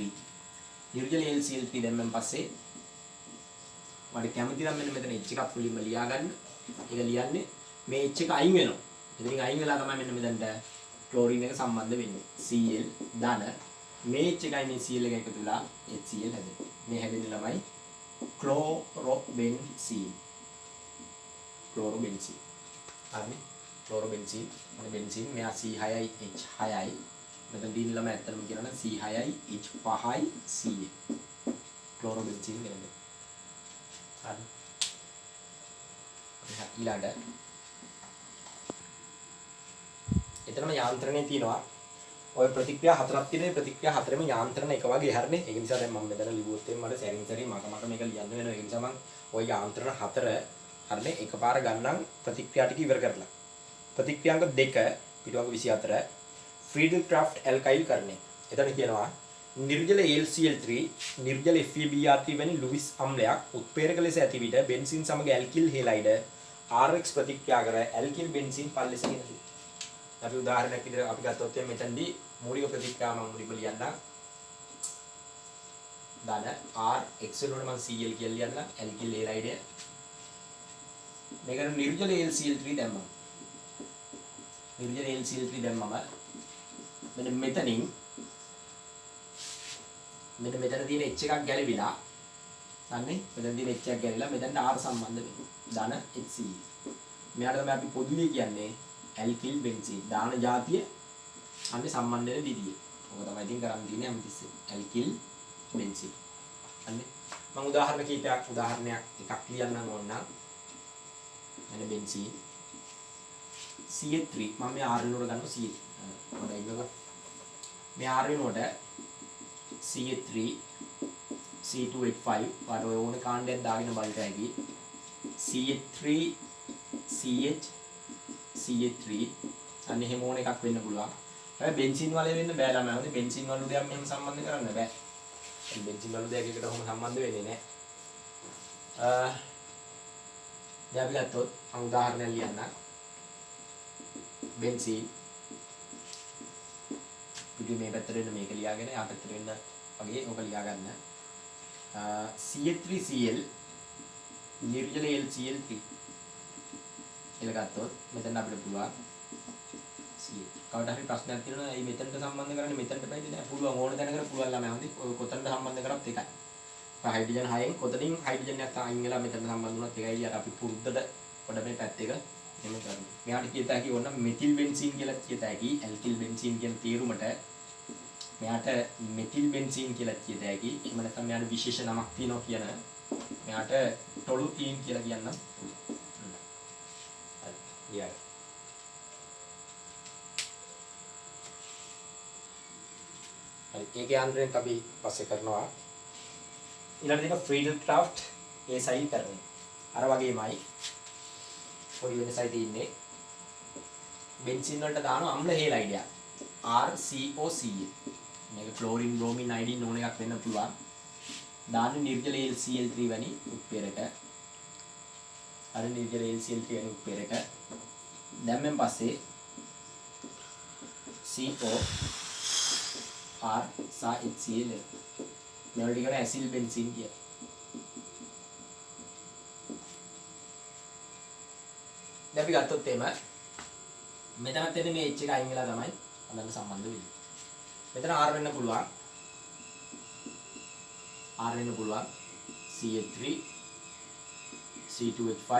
නිර්ජල AlCl3 දැම්මන් පස්සේ මට කැමති නම් මෙන්න මෙතන H එකක් මුලින්ම ලියා ගන්න. ඒක ලියන්නේ මේ H එක අයින් වෙනවා. එතනින් අයින් වෙලා තමයි මෙන්න මෙතනට ක්ලෝරින් එක සම්බන්ධ වෙන්නේ. Cl ධන මේ H එකයි මේ Cl එක එකතු වෙලා HCl හැදෙනවා. මේ හැදෙන්නේ ළමයි ක්ලෝරෝබෙන්සීන්. ක්ලෝරෝබෙන්සීන්. හරිනේ. ක්ලෝරෝබෙන්සීන්. මොන බෙන්සීන් මෙයා C6යි H6යි. මෙතන දින ළම ඇත්තටම කියනවා නම් C6යි H5යි Ca. ක්ලෝරෝබෙන්සීන් කියන්නේ. හරි. ඊළඟ එතනම යාන්ත්‍රණය තියෙනවා. ඔය ප්‍රතික්‍රියා හතරක් තියෙනවා. ප්‍රතික්‍රියා හතරෙම යාන්ත්‍රණ එක වගේ හරිනේ. ඒ නිසා දැන් මම මෙතන ලිව්වොත් මට සැරින් සැරේ මට මේක ලියන්න වෙනවා. ඒ නිසා මම ওই යාන්ත්‍රණ හතර හරිනේ එකපාර ගන්නම් ප්‍රතික්‍රියා ටික ඉවර කරලා. ප්‍රතික්‍රියාංග 2 පිටුවංග 24 ෆ්‍රීඩල් ක්‍රාෆ්ට් ඇල්කයිල් කරන්නේ. එතන කියනවා නිර්ජල AlCl3 නිර්ජල FeBr3 වැනි ලුයිස් අම්ලයක් උත්ප්‍රේරක ලෙස ඇති විට බෙන්සීන් සමග ඇල්කිල් හෙලයිඩ් RX ප්‍රතික්‍රියා කර ඇල්කිල් බෙන්සීන් පල් ලෙස ගෙනදී. අපි උදාහරණයක් විදිහට අපි ගත්තොත් මෙතනදී මූලික ප්‍රතික්‍රියාව මම මුලින්ම ලියන්නම්. ධන RX වලට මම Cl කියලා ලියන්නම් ඇල්කිල් හෙලයිඩ්. මේකට නිර්ජල AlCl3 දැම්මම. නිර්ජල AlCl3 දැම්මම මෙන්න මෙතනින් මෙන්න මෙතන තියෙන H එකක් ගැලවිලා හරිනේ මෙතන තියෙන H එකක් ගැලවිලා මෙතනට R සම්බන්ධ වෙනවා. ධන HCl. මෙයාට තමයි අපි පොදුවේ කියන්නේ ඇල්කිල් බෙන්සීන්. දාන જાතිය අන්නේ සම්බන්ධ වෙන විදිය. ඔක තමයි ඉතින් කරන් තියෙන්නේ හැමතිස්සෙම. ඇල්කිල් බෙන්සීන්. හරිනේ. මම උදාහරණයක් එකක් ලියන්නම් ඕන නම් මෙන්න බෙන්සීන් CH3 මම මේ R වෙනුවට ගන්නවා CH. හොඳයි ඉන්නකෝ. මේ R වෙනුවට CH3 C2H5 වාට ඔය ඕන කාණ්ඩයක් දාගෙන බලන්න හැකි. CH3 CH CH3 අන්න එහෙම ඕන එකක් වෙන්න පුළුවන්. හැබැයි බෙන්සීන් වලේ වෙන්න බෑ ළමයි. හොඳේ බෙන්සීන් වල දෙයක් මෙහෙම සම්බන්ධ කරන්න බෑ. බෙන්සීන් වල දෙයක් එකට කොහොම සම්බන්ධ වෙන්නේ නැහැ. දැන් අපි ගත්තොත් මම උදාහරණයක් ලියන්නම්. බෙන්සීන් පිටුවේ මේ පැත්තට වෙන්න මේක ලියාගෙන යා පැත්තට වෙන්න වගේ ඔක ලියා ගන්න. CH3Cl නිර්ජල AlCl3 කියලා ගත්තොත් මෙතන අපිට පුළුවන් Cl. කවදා හරි ප්‍රශ්නයක් තියෙනවා මේ මෙතනට සම්බන්ධ කරන්නේ මෙතනට බයිද නෑ පුළුවන් ඕන තැනකට පුළුවන් ළමයි හොඳයි ඔය කොතනට සම්බන්ධ කරත් එකයි. හයිඩ්‍රජන් 6න් කොතනින් හයිඩ්‍රජන් එකක් අයින් වෙලා මෙතනට සම්බන්ධ වුණත් එකයි. අර අපි පුරුද්දට පොඩ මේ පැත්ත එක එහෙම කරමු. මෙයාට කියත හැකි ඕන මෙතිල් බෙන්සීන් කියලා කියත හැකි. ඇල්කිල් බෙන්සීන් කියන තේරුමට මෙයාට මෙතිල් බෙන්සීන් කියලා කියත හැකි. එහෙම නැත්නම් මෙයාට විශේෂ නමක් තියෙනවා කියන මෙයාට ටොලුතීන් කියලා කියන්න. හරි. ඒකේ ආන්දරෙන් අපි පස්සේ කරනවා. ඊළඟට තියෙන ෆ්‍රීඩල් ක්‍රාෆ්ට් ඒ සයිල් කරන්නේ. අර වගේමයි පොඩි වෙනසයි තියෙන්නේ. බෙන්සීන් වලට දානවා අම්ල හේලයිඩ් එක. RCOCl. මේක ක්ලෝරින් බ්‍රෝමින් අයඩින් ඕන එකක් වෙන්න පුළුවන්. දාන නිර්ජල AlCl3 වැනි උත්ප්‍රේරක. අර නිර්ජල AlCl3 වැනි උත්ප්‍රේරක. දැම්මෙන් පස්සේ CO R සහ HCl. මේවලට කියන ඇසිල් බෙන්සීන් කිය. දැන් අපි ගත්තොත් එහෙම මෙතනත් එන්නේ මේ H එක අයින් වෙලා තමයි අඳන්න සම්බන්ධ වෙන්නේ. මෙතන R වෙන්න පුළුවන්. R වෙන්න පුළුවන් CH3 C2H5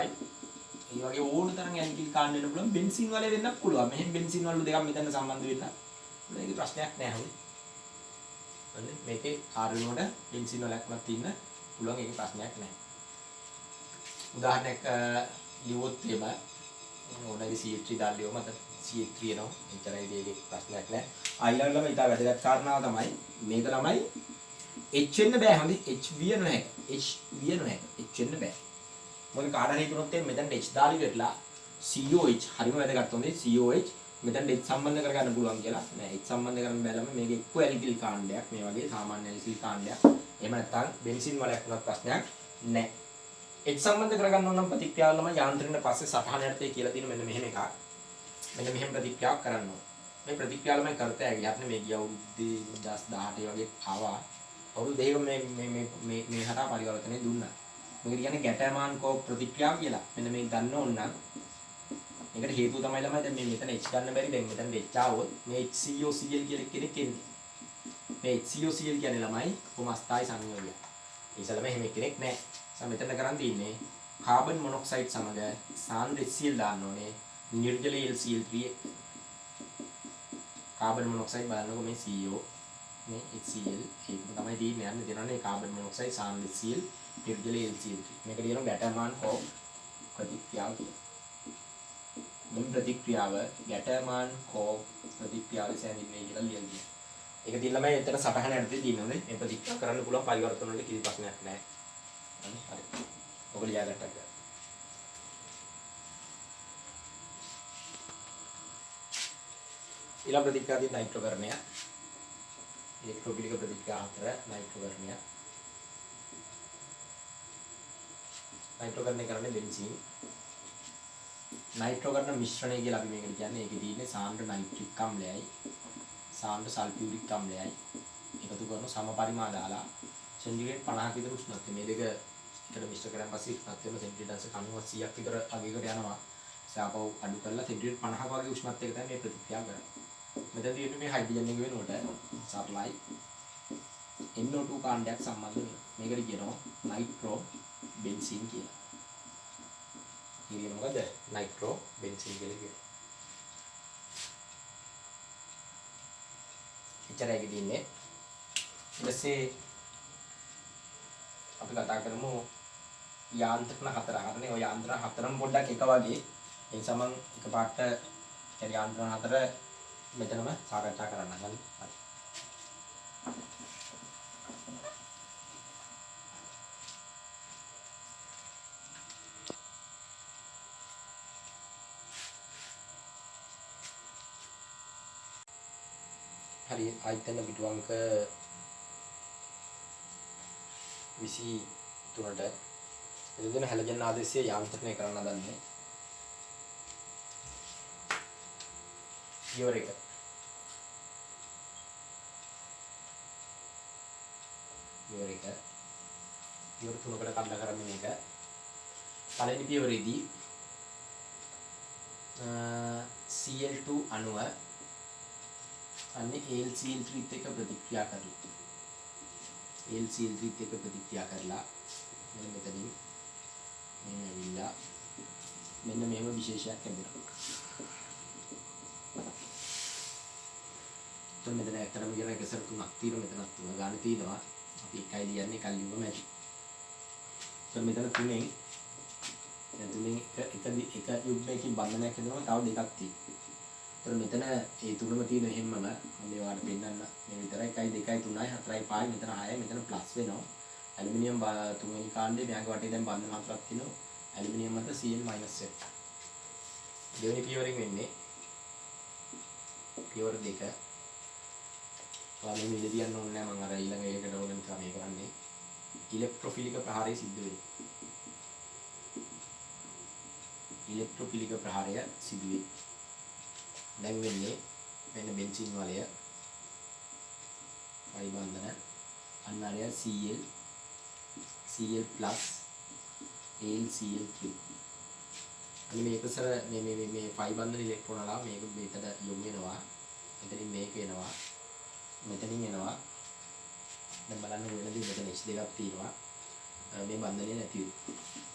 ඒ වගේ ඕන තරම් ඇල්කිල් කාණ්ඩ වෙන්න පුළුවන්. බෙන්සීන් වල වෙන්නත් පුළුවන්. මෙහෙම බෙන්සීන් වල දෙකක් මෙතන සම්බන්ධ වෙන්න. මේක ප්‍රශ්නයක් නෑ හොඳයි. හරි මේකේ R වෙනකොට බෙන්සීන් වලක් වුණත් තියෙන්න පුළුවන්. ඒක ප්‍රශ්නයක් නෑ. උදාහරණයක් ලියුවොත් එහෙම ඕනගේ CH3 දාලා ලියුවම අත CH3 එනවා. එච්චරයි දෙයක ප්‍රශ්නයක් නෑ. ඊළඟ ළමයි ඉතින් වැදගත් කාරණාව තමයි මේක ළමයි H වෙන්න බෑ හොඳයි. H විය නොහැක. H විය නොහැක. H වෙන්න බෑ. මොකද කාඩ හරි හිතුනොත් මෙතන H දාලි වෙట్లా COH හරිම වැදගත් හොඳයි. COH මෙතන H සම්බන්ධ කරගන්න පුළුවන් කියලා නෑ. H සම්බන්ධ කරන්න බැලම මේක එක්ක ඇල්කිල් කාණ්ඩයක් මේ වගේ සාමාන්‍ය ඇල්කිල් කාණ්ඩයක්. එහෙම නැත්නම් බෙන්සින් වලක් වුණත් ප්‍රශ්නයක් නෑ. H සම්බන්ධ කරගන්න ඕන නම් ප්‍රතික්‍රියාව ළම යාන්ත්‍රණය පස්සේ සටහන යටතේ කියලා තියෙන මෙන්න මෙහෙම එකක්. මෙන්න මෙහෙම ප්‍රතික්‍රියාවක් කරන්න ඕන. මේ ප්‍රතික්‍රියාව ළමයි කරත හැකි. යන්නේ මේ ගිය අවුරුද්දේ 2018 වගේ ආවා. අවුරුදු දෙකක මේ හරහා පරිවර්තනය දුන්නා. මේකට කියන්නේ ගැටමාන්කෝ ප්‍රතික්‍රියාව කියලා. මෙන්න මේක ගන්න ඕන නම් මේකට හේතුව තමයි ළමයි දැන් මේ මෙතන H ගන්න බැරි දැන් මෙතන H ආවොත් මේ HCOCl කියලා කෙනෙක් එන්නේ. මේ HCOCl කියන්නේ ළමයි කොහොම අස්ථායි සංයෝගය. ඉතින් එහෙම කෙනෙක් නැහැ. මෙතන කරන් තියන්නේ කාබන් මොනොක්සයිඩ් සමග සාන්ද්‍ර HCl දාන්න ඕනේ නිර්ජල LCl3 කාබන් මොනොක්සයිඩ් බලන්නකො මේ CO මේ HCl ඒක තමයි තියෙන්නේ යන්නේ දෙනවනේ කාබන් මොනොක්සයිඩ් සාන්ද්‍ර HCl නිර්ජල LCl3 මේකට කියනවා ගැටමාන් කෝ ප්‍රතික්‍රියාව කියලා. මේ ප්‍රතික්‍රියාව ගැටමාන් කෝ ප්‍රතික්‍රියාව සෑදෙන්නේ කියලා ලියන්නේ. ඒක තියෙන ළමයි එතන සටහන යටතේ තියෙනවනේ මේ ප්‍රතික්‍රියා කරන්න පුළුවන් පරිවර්තන වලට කිසි ප්‍රශ්නයක් නැහැ. හරි. ඔක ලියාගත්තා. ඊළඟ ප්‍රතික්‍රියාවේ නයිට්‍රෝකරණය. ඉලෙක්ට්‍රෝෆිලික ප්‍රතික්‍රියා අතර නයිට්‍රෝකරණය. නයිට්‍රෝකරණය කරන්නේ බෙන්සීන්. නයිට්‍රෝකරණ මිශ්‍රණය කියලා අපි මේකට කියන්නේ. ඒකේ තියෙන්නේ සාන්ද්‍ර නයිට්‍රික් අම්ලයයි සාන්ද්‍ර සල්ෆියුරික් අම්ලයයි එකතු කරන සම පරිමාණ දාලා සෙන්ටිග්‍රේඩ් 50ක විතර උෂ්ණත්වය මේ දෙක එකට මිශ්‍ර කරන් පස්සේ උෂ්ණත්වය සෙන්ටිග්‍රේඩ් 90ක් විතර අගයකට යනවා. සාපව අඩු කරලා සෙන්ටිග්‍රේඩ් 50ක වගේ උෂ්ණත්වයක තමයි මේ ප්‍රතික්‍රියාව කරන්නේ. මෙතන තියෙන්නේ මේ හයිඩ්‍රජන් එක වෙනකොට සරලයි NO2 කාණ්ඩයක් සම්බන්ධ වෙනවා. මේකට කියනවා නයිට්‍රෝ බෙන්සීන් කියලා. ඉතින් මොකද නයිට්‍රෝ බෙන්සීන් කියලා කියනවා. ඉතරයි දින්නේ ඊට පස්සේ අපි කතා කරමු යාන්ත්‍රණ හතර. හතරනේ ඔය යාන්ත්‍රණ හතරම පොඩ්ඩක් එක වගේ. ඒ නිසා මම එකපාරට කියන්නේ යාන්ත්‍රණ හතර මෙතනම සාකච්ඡා කරන්න ගන්න. හරි ආයතන පිටුවංක 23ට එදින හැලජන් ආදේශය යාන්ත්‍රණය කරන්න හදන්නේ. පියවර 1. පියවර 1. පියවර 3කට කඩලා කරන්නේ මේක. පළවෙනි පියවරේදී Cl2 අණුව අන්නේ LCl3ත් එක්ක ප්‍රතික්‍රියා කරලා LCl3ත් එක්ක ප්‍රතික්‍රියා කරලා මෙන්න මෙතනින් මෙන්න ඇවිල්ලා මෙන්න මෙහෙම විශේෂයක් ලැබෙනවා. එතන මෙතන ඇත්තටම කියන එක සර තුනක් තියෙනවා. මෙතනත් තුන ගන්න තියෙනවා. අපි එකයි ලියන්නේ එකයි ලියුවම ඇති. එතන මෙතන තුනෙන් දැන් තුනෙන් එක යුග්මයකින් බන්ධනයක් හදනවා. තව දෙකක් තියෙනවා. මෙතන ඒ තුනම තියෙන හැමම මම ඒවට පෙන්නන්න මේ විතරයි 1 2 3 4 5 මෙතන 6 මෙතන ප්ලස් වෙනවා ඇලුමිනියම් තුන්වෙනි කාණ්ඩේ මෙයාගේ වටේ දැන් බන්ධන හතරක් තියෙනවා ඇලුමිනියම් මත Cl- එක දෙවෙනි පියවරෙන් වෙන්නේ පියවර 2 ඔයාලා මේ ඉඳ තියන්න ඕනේ නැහැ මම අර ඊළඟ එකකට ඕනෙන් තමයි කරන්නේ ඉලෙක්ට්‍රොෆිලික ප්‍රහාරය සිද්ධ වෙන්නේ ඉලෙක්ට්‍රොෆිලික ප්‍රහාරය සිදු වෙන්නේ දැන් වෙන්නේ වෙන බෙන්සින් වලය වයි බන්ධන අන්න අරය Cl AlCl3 අන්න මේක සර මේ පයි බන්ධන ඉලෙක්ට්‍රෝන වල මේක මෙතන යොමු වෙනවා මෙතනින් මේක එනවා මෙතනින් එනවා දැන් බලන්න වෙනදී මෙතන H දෙකක් තියෙනවා මේ බන්ධනය නැති වෙනවා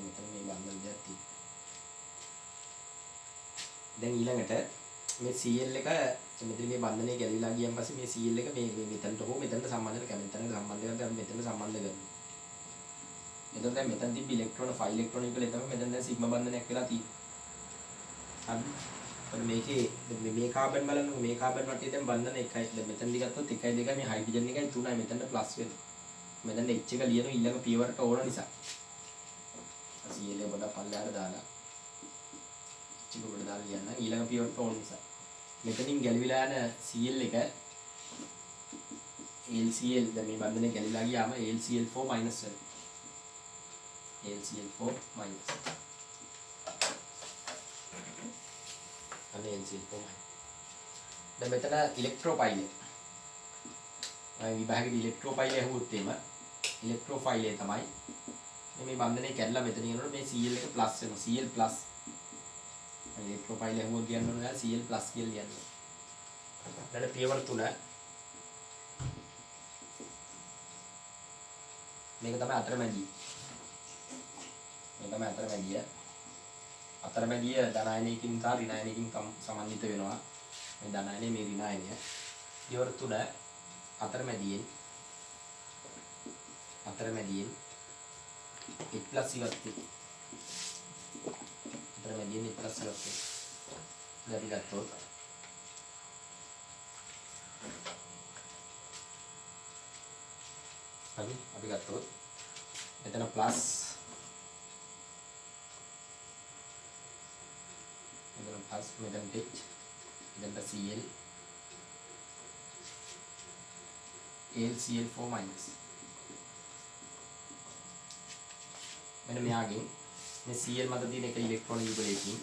මෙතන මේ බන්ධන දෙයක් තියෙනවා දැන් ඊළඟට මේ Cl එක මෙතන මේ බන්ධනය ගැලවිලා ගියන් පස්සේ මේ Cl එක මේ මෙතනට හෝ මෙතනට සම්බන්ධ කරලා මෙතනට සම්බන්ධ කරලා මෙතනට සම්බන්ධ කරනවා එතකොට දැන් මෙතන තිබ්බ ඉලෙක්ට්‍රෝන 5 ඉලෙක්ට්‍රෝන එක එතන මෙතන දැන් සිග්මා බන්ධනයක් වෙලා තියෙනවා හරි මේකේ මේ කාබන් බලන්නකො මේ කාබන් වටේ දැන් බන්ධන එකයි දැන් මෙතනදි ගත්තොත් 1 2 මේ හයිඩ්‍රජන් එකයි 3යි මෙතනට ප්ලස් වෙනවා මෙතන H එක ලියන ඊළඟ පියවරට ඕන නිසා Cl CL එක පොඩ්ඩක් පල්ලෙහාට දාලා චික පොඩ්ඩක් දාලා ලියන්න. ඊළඟ පියවරට ඕන නිසා. මෙතනින් ගැලවිලා යන CL එක LCL දැන් මේ බන්ධනේ ගැලවිලා ගියාම LCl4 මයිනස් වෙනවා. LCl4 minus. අනේ LCl4 මයිනස්. දැන් මෙතන ඉලෙක්ට්‍රෝපයිලේ. විභාගයේ ඉලෙක්ට්‍රෝපයිලේ හුවොත් එම ඉලෙක්ට්‍රෝෆයිලේ තමයි මේ බන්ධනේ කැඩලා මෙතන යනකොට මේ Cl එක ප්ලස් වෙනවා. Cl plus. ඉලෙක්ට්‍රෝපයිලේ හුවොත් කියන්න ඕනේ Cl ප්ලස් කියලා ලියන්න. දැන් පියවර 3 මේක තමයි අතරමැදිය. මේ තමයි අතරමැදිය. අතරමැදිය ධනායනයකින් සහ ඍණායනයකින් සමන්විත වෙනවා. මේ ධනායනය මේ ඍණායනය. පියවර 3 අතරමැදියෙන් h+ ඉවත් වෙනවා. අතරමැදියෙන් h+ ඉවත් වෙනවා. අපි ගත්තොත් අපි ගත්තොත් මෙතන ප්ලස් මෙතන H මෙතන Cl LCl4 මයිනස් මෙන්න මෙයාගෙන් මේ Cl මත තියෙන එක ඉලෙක්ට්‍රෝන යුගලයකින්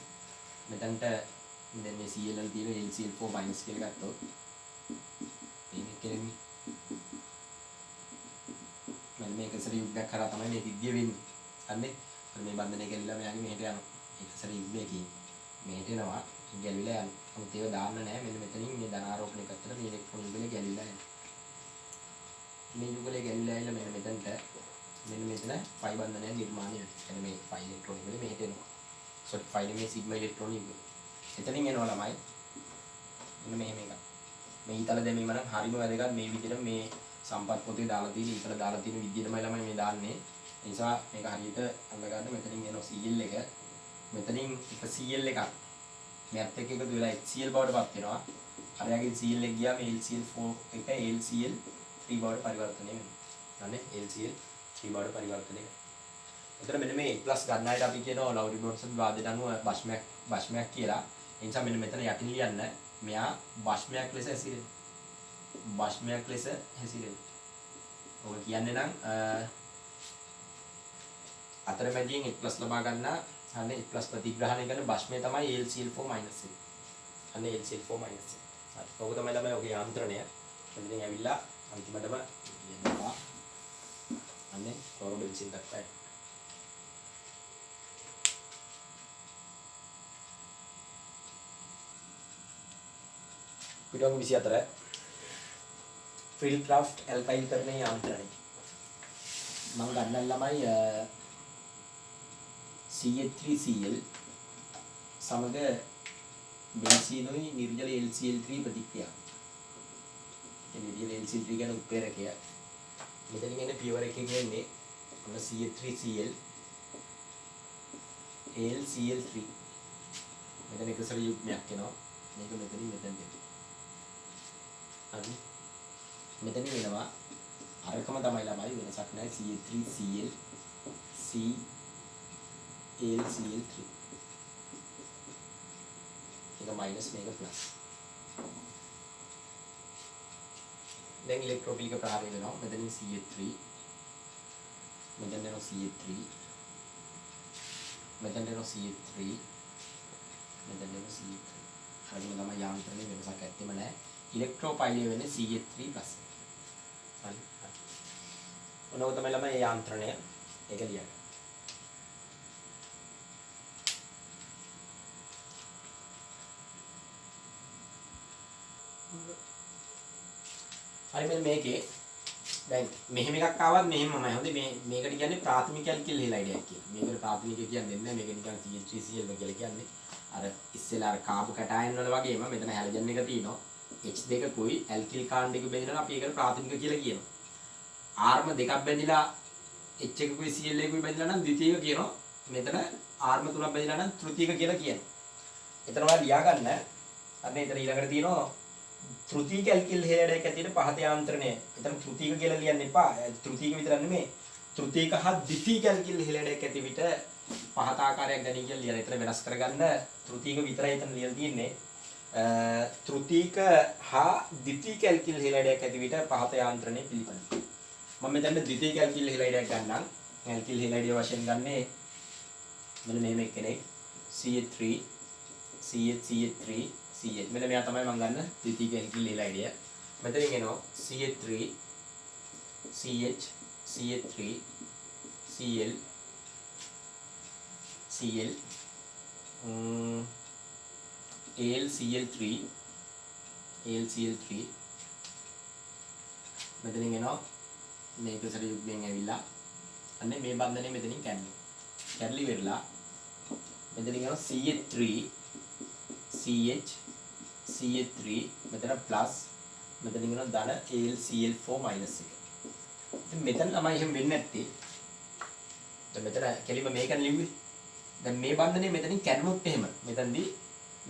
මෙතනට දැන් මේ Cl වල තියෙන LCl4 මයිනස් කියලා ගත්තොත් මේක කෙරෙන්නේ මම මේක සැර යුගයක් කරා තමයි මේ සිද්ධිය වෙන්නේ. හරිනේ. මේ බන්ධනය ගැලිලා මෙයාගේ මෙහෙට යනවා. ඒක සැර යුගයකින් මෙහෙට එනවා. ගැලිලා යනවා. නමුත් ඒක දාන්න නැහැ. මෙන්න මෙතනින් මේ ධනාරෝපණය කරලා මේ ඉලෙක්ට්‍රෝන යුගලේ ගැලිලා යනවා. මේ යුගලේ ගැලිලා ඇවිල්ලා මෙන්න මෙතනට මෙන්න මෙතන පයි බන්ධනයක් නිර්මාණය වෙනවා. يعني මේ පයි ඉලෙක්ට්‍රෝන යුගලේ මෙහෙට එනවා. සොට් පයි මේ සිග්මා ඉලෙක්ට්‍රෝන යුගලේ. එතනින් එනවා ළමයි. මෙන්න මෙහෙම එකක්. මේ ඊතල දැමීම නම් හරිම වැදගත්. මේ විදිහට මේ සම්පත් පොතේ දාලා තියෙන ඊතල දාලා තියෙන විදිහටමයි ළමයි මේ දාන්නේ. ඒ නිසා මේක හරියට අල්ලගන්න මෙතනින් එන Cl එක මෙතනින් එක Cl එකක් මෙයත් එක්ක එකතු වෙලා HCl බවට පත් වෙනවා. අරයාගෙන් Cl එක ගියාම LCl4 එක LCl3 බවට පරිවර්තනය වෙනවා. හරිනේ LCl3 බවට පරිවර්තනය වෙනවා. එතන මෙන්න මේ H+ ගන්න අයට අපි කියනවා ලව්රි-බ්‍රොන්සන් වාදයට අනුව භස්මයක් කියලා. ඒ නිසා මෙන්න මෙතන යටින් ලියන්න මෙයා භස්මයක් ලෙස හැසිරෙනවා. භස්මයක් ලෙස හැසිරෙනවා. ඔක කියන්නේ නම් අතරමැදියෙන් H+ ලබා ගන්න හන්නේ H+ ප්‍රතිග්‍රහණය කරන භස්මය තමයි LCl4 මයිනස් එක. හන්නේ LCl4 මයිනස් එක. හරි. ඔක තමයි ළමයි ඔගේ යාන්ත්‍රණය. මෙතනින් ඇවිල්ලා අන්තිමටම කියනවා. හන්නේ ක්ලෝරෝබෙන්සීන් දක්වයි. පිටුවක 24 ෆිල්ක්‍රාෆ්ට් ඇල්කයිල් කරන යාන්ත්‍රණය. මම ගන්න ළමයි CH3Cl සමග බෙන්සීනුයි නිර්ජල LCl3 ප්‍රතික්‍රියාව. ඒ නිර්ජල LCl3 කියන උත්ප්‍රේරකය. මෙතනින් එන පියවර එකේ කියන්නේ ඔන්න CH3Cl LCl3. මෙතන එකසර යුග්මයක් එනවා. මේක මෙතනින් මෙතෙන්ට එනවා. හරි. මෙතන වෙනවා අරකම තමයි ළමයි වෙනසක් නැහැ CH3Cl ClCl3 එක මයිනස් මේක ප්ලස්. දැන් ඉලෙක්ට්‍රෝෆිලික ප්‍රහාරය වෙනවා. මෙතනින් CH3 මෙතන යනවා CH3 මෙතන යනවා CH3 මෙතන යනවා CH3. හරියම තමයි යාන්ත්‍රණය වෙනසක් ඇත්තෙම නැහැ. ඉලෙක්ට්‍රෝපයිලේ වෙන්නේ CH3+. හරි. ඔනෝ තමයි ළමයි යාන්ත්‍රණය. ඒක ලියන්න. හරි මෙන්න මේකේ දැන් මෙහෙම එකක් ආවත් මෙහෙමමයි. හොඳේ මේකට කියන්නේ ප්‍රාථමික ඇල්කිල් හෙලයිඩයක් කියලා. මේකට ප්‍රාථමික කියන්නේ නැහැ. මේක නිකන් CH3Cl කියලා කියන්නේ. අර ඉස්සෙල්ලා අර කාබු කැටයන් වල වගේම මෙතන හැලජන් එක තියෙනවා. H2කුයි ඇල්කිල් කාණ්ඩයක බෙදලා අපි ඒකට ප්‍රාථමික කියලා කියනවා. ආර්ම දෙකක් බැඳිලා H1කුයි Cl1කුයි බැඳිලා නම් ද්විතීයික කියනවා. මෙතන ආර්ම තුනක් බැඳිලා නම් තෘතීයික කියලා කියනවා. එතන ඔයාලා ලියා ගන්න. අන්න එතන ඊළඟට තියෙනවා තෘතීයික ඇල්කිල් හේලයිඩයක් ඇතුළේ පහත යාන්ත්‍රණය. එතන තෘතීයික කියලා ලියන්න එපා. තෘතීයික විතර නෙමෙයි. තෘතීයික හා ද්විතීයික ඇල්කිල් හේලයිඩයක් ඇති විට පහත ආකාරයක් ගනී කියලා ලියලා. ඒතර වෙනස් කරගන්න ත්‍ෘතීක විතරයි එතන ලියලා තියෙන්නේ. ත්‍ෘතීක හා ද්විතීක ඇල්කිල් හෙලයිඩයක් ඇති විට පහත යාන්ත්‍රණය පිළිපදියි. මම මෙතන ද්විතීක ඇල්කිල් හෙලයිඩයක් ගන්නම්. ඇල්කිල් හෙලයිඩය වශයෙන් ගන්නේ මෙන්න මේ කෙනෙක් CH3 CH3 CH. මෙන්න මෙයා තමයි මම ගන්න ද්විතීක ඇල්කිල් හෙලයිඩය. මෙතනින් එනවා CH3 CH CH3 Cl Cl AlCl3 AlCl3 මෙතනින් එනවා මේක සැර යුග්මයෙන් ඇවිල්ලා අන්න මේ බන්ධනය මෙතනින් කැඩලි වෙරලා මෙතනින් එනවා CH3 CH CH3 මෙතන ප්ලස් මෙතනින් එනවා ධන AlCl4 මයිනස් එක. ඉතින් මෙතන ළමයි එහෙම වෙන්නේ නැත්තේ. දැන් මෙතන කෙලිම මේකන් ලිව්වේ. දැන් මේ බන්ධනය මෙතනින් කැඩුනොත් එහෙම මෙතනදී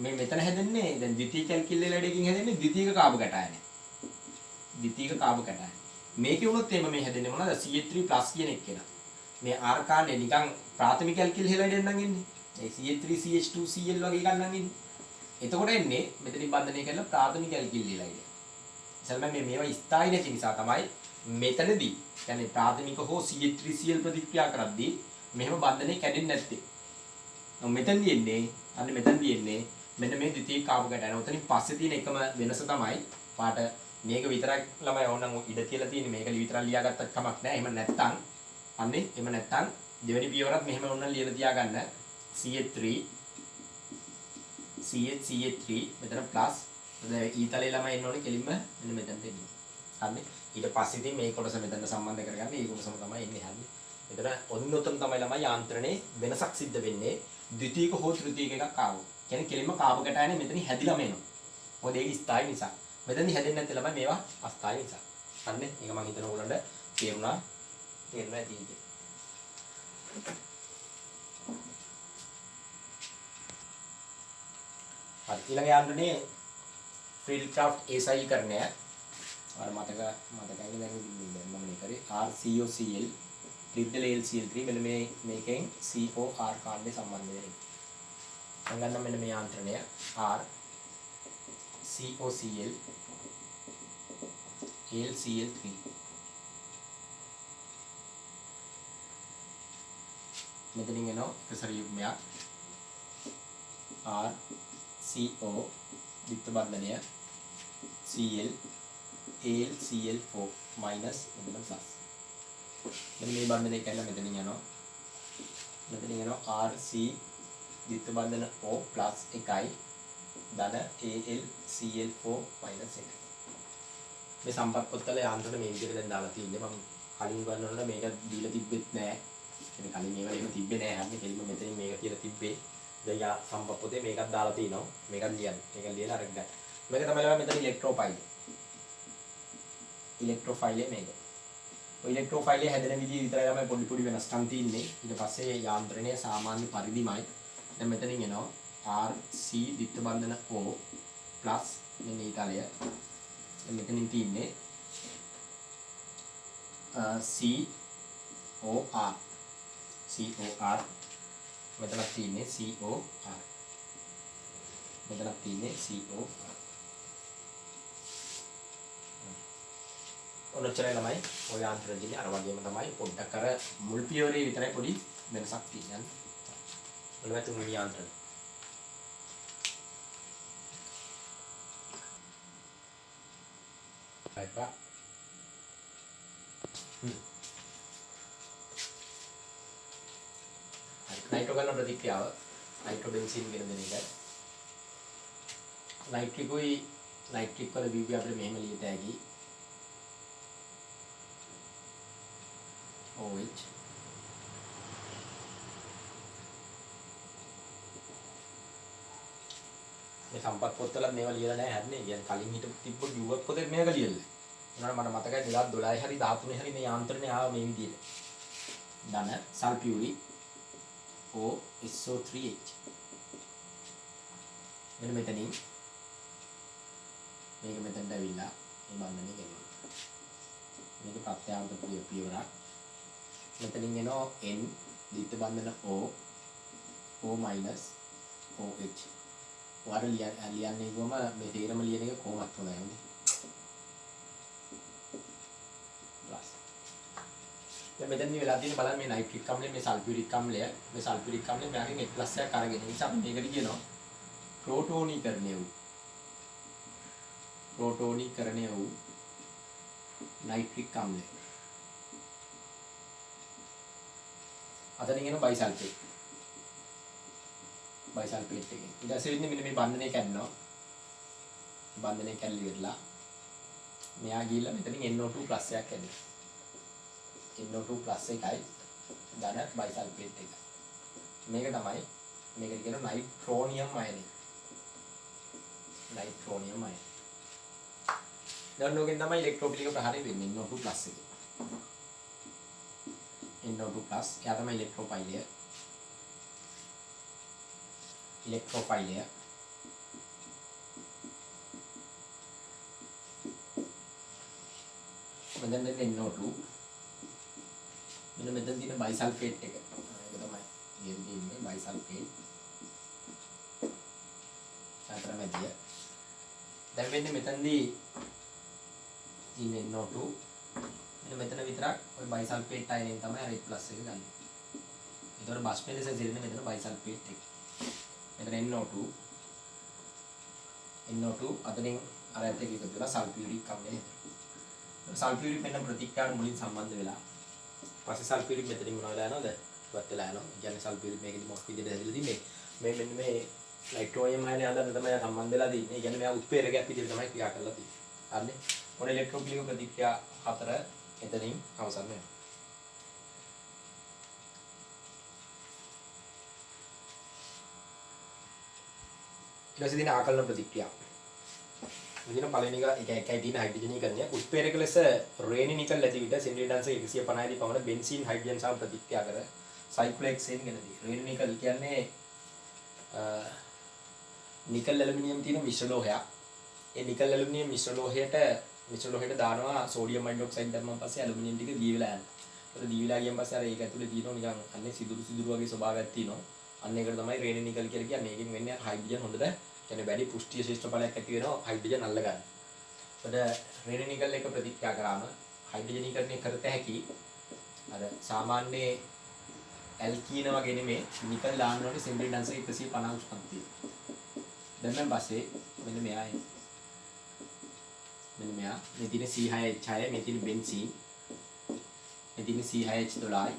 මේ මෙතන හැදෙන්නේ දැන් ද්විතීක ඇල්කිල් හෙලයිඩයකින් හැදෙන්නේ ද්විතීක කාබ කැටයන. ද්විතීක කාබ කැටයන. මේකේ වුණොත් එහෙම මේ හැදෙන්නේ මොනවද? CH3+ කියන එක කෙනා. මේ R කාණ්ඩේ නිකන් ප්‍රාථමික ඇල්කිල් හෙලයිඩයක් නම් එන්නේ. ඒ CH3 CH2 Cl වගේ එකක් නම් එන්නේ. එතකොට එන්නේ මෙතනින් බන්ධනය කරලා ප්‍රාථමික ඇල්කිල් හෙලයිඩය. ඉතින් මේ මේවා ස්ථායි නැති නිසා තමයි මෙතනදී يعني ප්‍රාථමික හෝ CH3Cl ප්‍රතික්‍රියා කරද්දී මෙහෙම බන්ධනය කැඩෙන්නේ නැත්තේ. මෙතනදී එන්නේ අන්න මෙතනදී එන්නේ මෙන්න මේ ද්විතීක කාබ කැටයන. උතනින් පස්සේ තියෙන එකම වෙනස තමයි පාට මේක විතරක් ළමයි ඕනනම් ඉඩ තියලා තියෙන්නේ මේක විතරක් ලියාගත්තත් කමක් නැහැ. එහෙම නැත්තම් අන්නේ එහෙම නැත්තම් දෙවෙනි පියවරත් මෙහෙම ඕනනම් ලියලා තියාගන්න CH3 CH3 මෙතන ප්ලස් ඊතලේ ළමයි එන්න ඕනේ කෙලින්ම මෙන්න මෙතනට එන්නේ. හරිනේ. ඊට පස්සේ ඉතින් මේ කොටස මෙතන සම්බන්ධ කරගන්න මේ කොටසම තමයි එන්නේ. හරිනේ. මෙතන ඔන්නොතන තමයි ළමයි යාන්ත්‍රණේ වෙනසක් සිද්ධ වෙන්නේ. ද්විතීක හෝ තෘතීක එකක් ආවොත්. කියන්නේ කෙලින්ම කාබ කැටයනේ මෙතනින් හැදිලාම එනවා. මොකද ඒක ස්ථායි නිසා. මෙතනදී හැදෙන්නේ නැත්නම් ළමයි මේවා අස්ථායි නිසා. හරිනේ. ඒක මම හිතන ඕගොල්ලන්ට තේරුණා ඇති ඉතින්. හරි. ඊළඟ යාන්ත්‍රණේ ෆීල්ඩ්ක්‍රාෆ්ට් ඒසයිල්කරණය. අර මතකයි දැන් මම මේ කරේ RCOCl ඩිප්ඩල් AlCl3 මෙන්න මේකෙන් COR කාණ්ඩේ සම්බන්ධ වෙන්නේ. මම ගන්නම් මෙන්න මේ යාන්ත්‍රණය R COCl AlCl3 මෙතනින් එනවා එකසර යුග්මයක් R CO ද්විත්ව බන්ධනය Cl AlCl4 minus මෙතන plus මෙන්න මේ බන්ධනය කියලා මෙතනින් යනවා RC ද්විත්ව බන්ධන O plus 1යි ධන AlCl4 minus 1. මේ සම්පත් පොත්වල යාන්ත්‍රණ මේ විදිහට දැන් දාලා තියෙන්නේ. මම කලින් ගන්නවල මේක දීලා තිබ්බෙත් නෑ. මේ කලින් මේවා එහෙම තිබ්බේ නෑ. හරිනේ. කෙලින්ම මෙතනින් මේක කියලා තිබ්බේ. දැන් යා සම්පත් පොතේ මේකක් දාලා තිනවා. මේකක් ලියන්න. මේක ලියලා අරගෙන ගන්න. මේක තමයි ළමයි මෙතන ඉලෙක්ට්‍රෝෆයිල්. ඉලෙක්ට්‍රෝෆයිල් මේක. ඔය ඉලෙක්ට්‍රෝෆයිල් හැදෙන විදිහ විතරයි ළමයි පොඩි වෙනස්කම් තියෙන්නේ. ඊට පස්සේ යාන්ත්‍රණය සාමාන්‍ය පරිදිමයි. දැන් මෙතනින් එනවා RC ද්විත්ව බන්ධන O plus මෙන්න ඊතලය. දැන් මෙතනින් තියෙන්නේ COR මෙතනක් තියෙන්නේ COR මෙතනක් තියෙන්නේ COR. ඔන්නතරයි ළමයි ඔය යාන්ත්‍රණයේ අර වගේම තමයි පොඩ්ඩක් අර මුල් පියවරේ විතරයි පොඩි වෙනසක් තියෙන්නේ. ඔන්න තුන්වෙනි යාන්ත්‍රණය. Baiklah. Nitro ගන්න ප්‍රතික්‍රියාව නයිට්‍රෝබෙන්සීන් කියන දෙන එක. නයිට්‍රික් වල බීබී අපිට මෙහෙම ලියත හැකි. OH මේ සම්පත් පොත්වල මේවා ලියලා නැහැ හරිනේ. කියන්නේ කලින් හිටපු තිබ්බ යුවත් පොතේ මේක ලියලා. උනාට මට මතකයි 2012 හරි 13 හරි මේ යාන්ත්‍රණය ආව මේ විදිහට. ධන සල්ෆියුරික් OSO3H. මෙන්න මෙතනින් මේක මෙතනට ඇවිල්ලා මේ බන්ධනය කෙරෙනවා. මේක ප්‍රත්‍යාන්ත පියවරක්. මෙතනින් එනවා N ද්විත්ව බන්ධන O O minus OH. ඔයාලා ලියන්නේ ගොම මේ තේරම ලියන එක කොහොමද හොඳයි හොඳේ. ප්ලස්. දැන් මෙතන වෙලා තියෙන බලන්න මේ නයිට්‍රික් අම්ලය මේ සල්ෆියුරික් අම්ලය මෙයාගෙන් H+ එකක් අරගෙන නිසා අපි මේකට කියනවා ප්‍රෝටෝනීකරණය වූ නයිට්‍රික් අම්ලය. අතනින් එන බයිසල්ෆේට් එකෙන් ඊට පස්සේ වෙන්නේ මෙන්න මේ බන්ධනය කැඩෙනවා. බන්ධනය කැඩලි වෙලා මෙයා ගිහිල්ලා මෙතනින් NO2+ එකක් ඇදෙනවා. NO2+ එකයි ධන බයිසල්ෆේට් එක. මේක තමයි මේකට කියන නයිට්‍රෝනියම් අයනය. නයිට්‍රෝනියම් අයනය. දැන් ඔකෙන් තමයි ඉලෙක්ට්‍රෝපිලික ප්‍රහාරය වෙන්නේ NO2+ එකේ. NO2+ එයා තමයි ඉලෙක්ට්‍රෝෆයිලය. මෙතන NO2 මෙතන තියෙන බයිසල්ෆේට් එක. ඒක තමයි කියන්නේ බයිසල්ෆේට්. අතරමැදිය. දැන් වෙන්නේ මෙතනදී තියෙන NO2 මෙතන විතරක් ওই බයිසල්ෆේට් අයනෙන් තමයි අර H+ එක ගන්න. ඒතකොට බස්පෙන් ලෙස දිරෙන්නේ මෙතන බයිසල්ෆේට් එක. මෙතන NO2 අතරින් අර ඇට එක එකතු වෙලා සල්ෆියුරික් අම්ලය හැදෙනවා. සල්ෆියුරික් මෙන්න ප්‍රතික්‍රියාවට මුලින් සම්බන්ධ වෙලා පස්සේ සල්ෆියුරික් මෙතනින් මොනවා වෙලා යනවද? ඉවත් වෙලා යනවා. ඒ කියන්නේ සල්ෆියුරික් මේකෙදි මොකක් විදිහට හැදිලා තින්නේ? මේ මෙන්න මේ නයිට්‍රෝනියම් අයනය අඳන් තමයි සම්බන්ධ වෙලා තින්නේ. ඒ කියන්නේ මෙයා උත්ප්‍රේරකයක් විදිහට තමයි ක්‍රියා කරලා තියෙන්නේ. හරිනේ? මොන ඉලෙක්ට්‍රෝෆිලික ප්‍රතික්‍රියා හතර එතනින් අවසන් වෙනවා. ඊට පස්සේ තියෙන ආකලන ප්‍රතික්‍රියා. මෙදින පළවෙනි එක එකයි තියෙන හයිඩ්‍රජනීකරණය. උත්ප්‍රේරක ලෙස රේනි නිකල් ඇති විට සෙන්ටිමීටර් 150 දී පමණ බෙන්සීන් හයිඩ්‍රජන් සහ ප්‍රතික්‍රියා කර සයික්ලෝහෙක්සේන් ගෙනදී. රේනි නිකල් කියන්නේ නිකල් ඇලුමිනියම් තියෙන මිශ්‍ර ලෝහයක්. ඒ නිකල් ඇලුමිනියම් මිශ්‍ර ලෝහයට දානවා සෝඩියම් හයිඩ්‍රොක්සයිඩ් දැම්මම පස්සේ ඇලුමිනියම් ටික දී වෙලා යනවා. ඒක දී වෙලා ගියන් පස්සේ අර ඒක ඇතුලේ තියෙනවා නිකන් අන්නේ සිදුරු වගේ ස්වභාවයක් තියෙනවා. අන්න ඒකට තමයි රේනි නිකල් කියලා කියන්නේ. මේකෙන් වෙන්නේ හයිඩ්‍රජන් හොඳට කියන්නේ වැඩි පුෂ්ටිය ශිෂ්ටඵලයක් ඇති වෙනවා හයිඩ්‍රජන් අල්ල ගන්න. ඒකට රේනි නිකල් එක ප්‍රතික්‍රියා කරාම හයිඩ්‍රජනීකරණය කරත හැකි අර සාමාන්‍ය ඇල්කීන වගේ නෙමෙයි නිකල් දාන්න ඕනේ සෙන්ටිමීටර් 150 උෂ්ණත්වය. දැන් මම පස්සේ මෙන්න මෙයා මේ තියෙන C6H6 මේ තියෙන බෙන්සීන් මේ තියෙන C6H12යි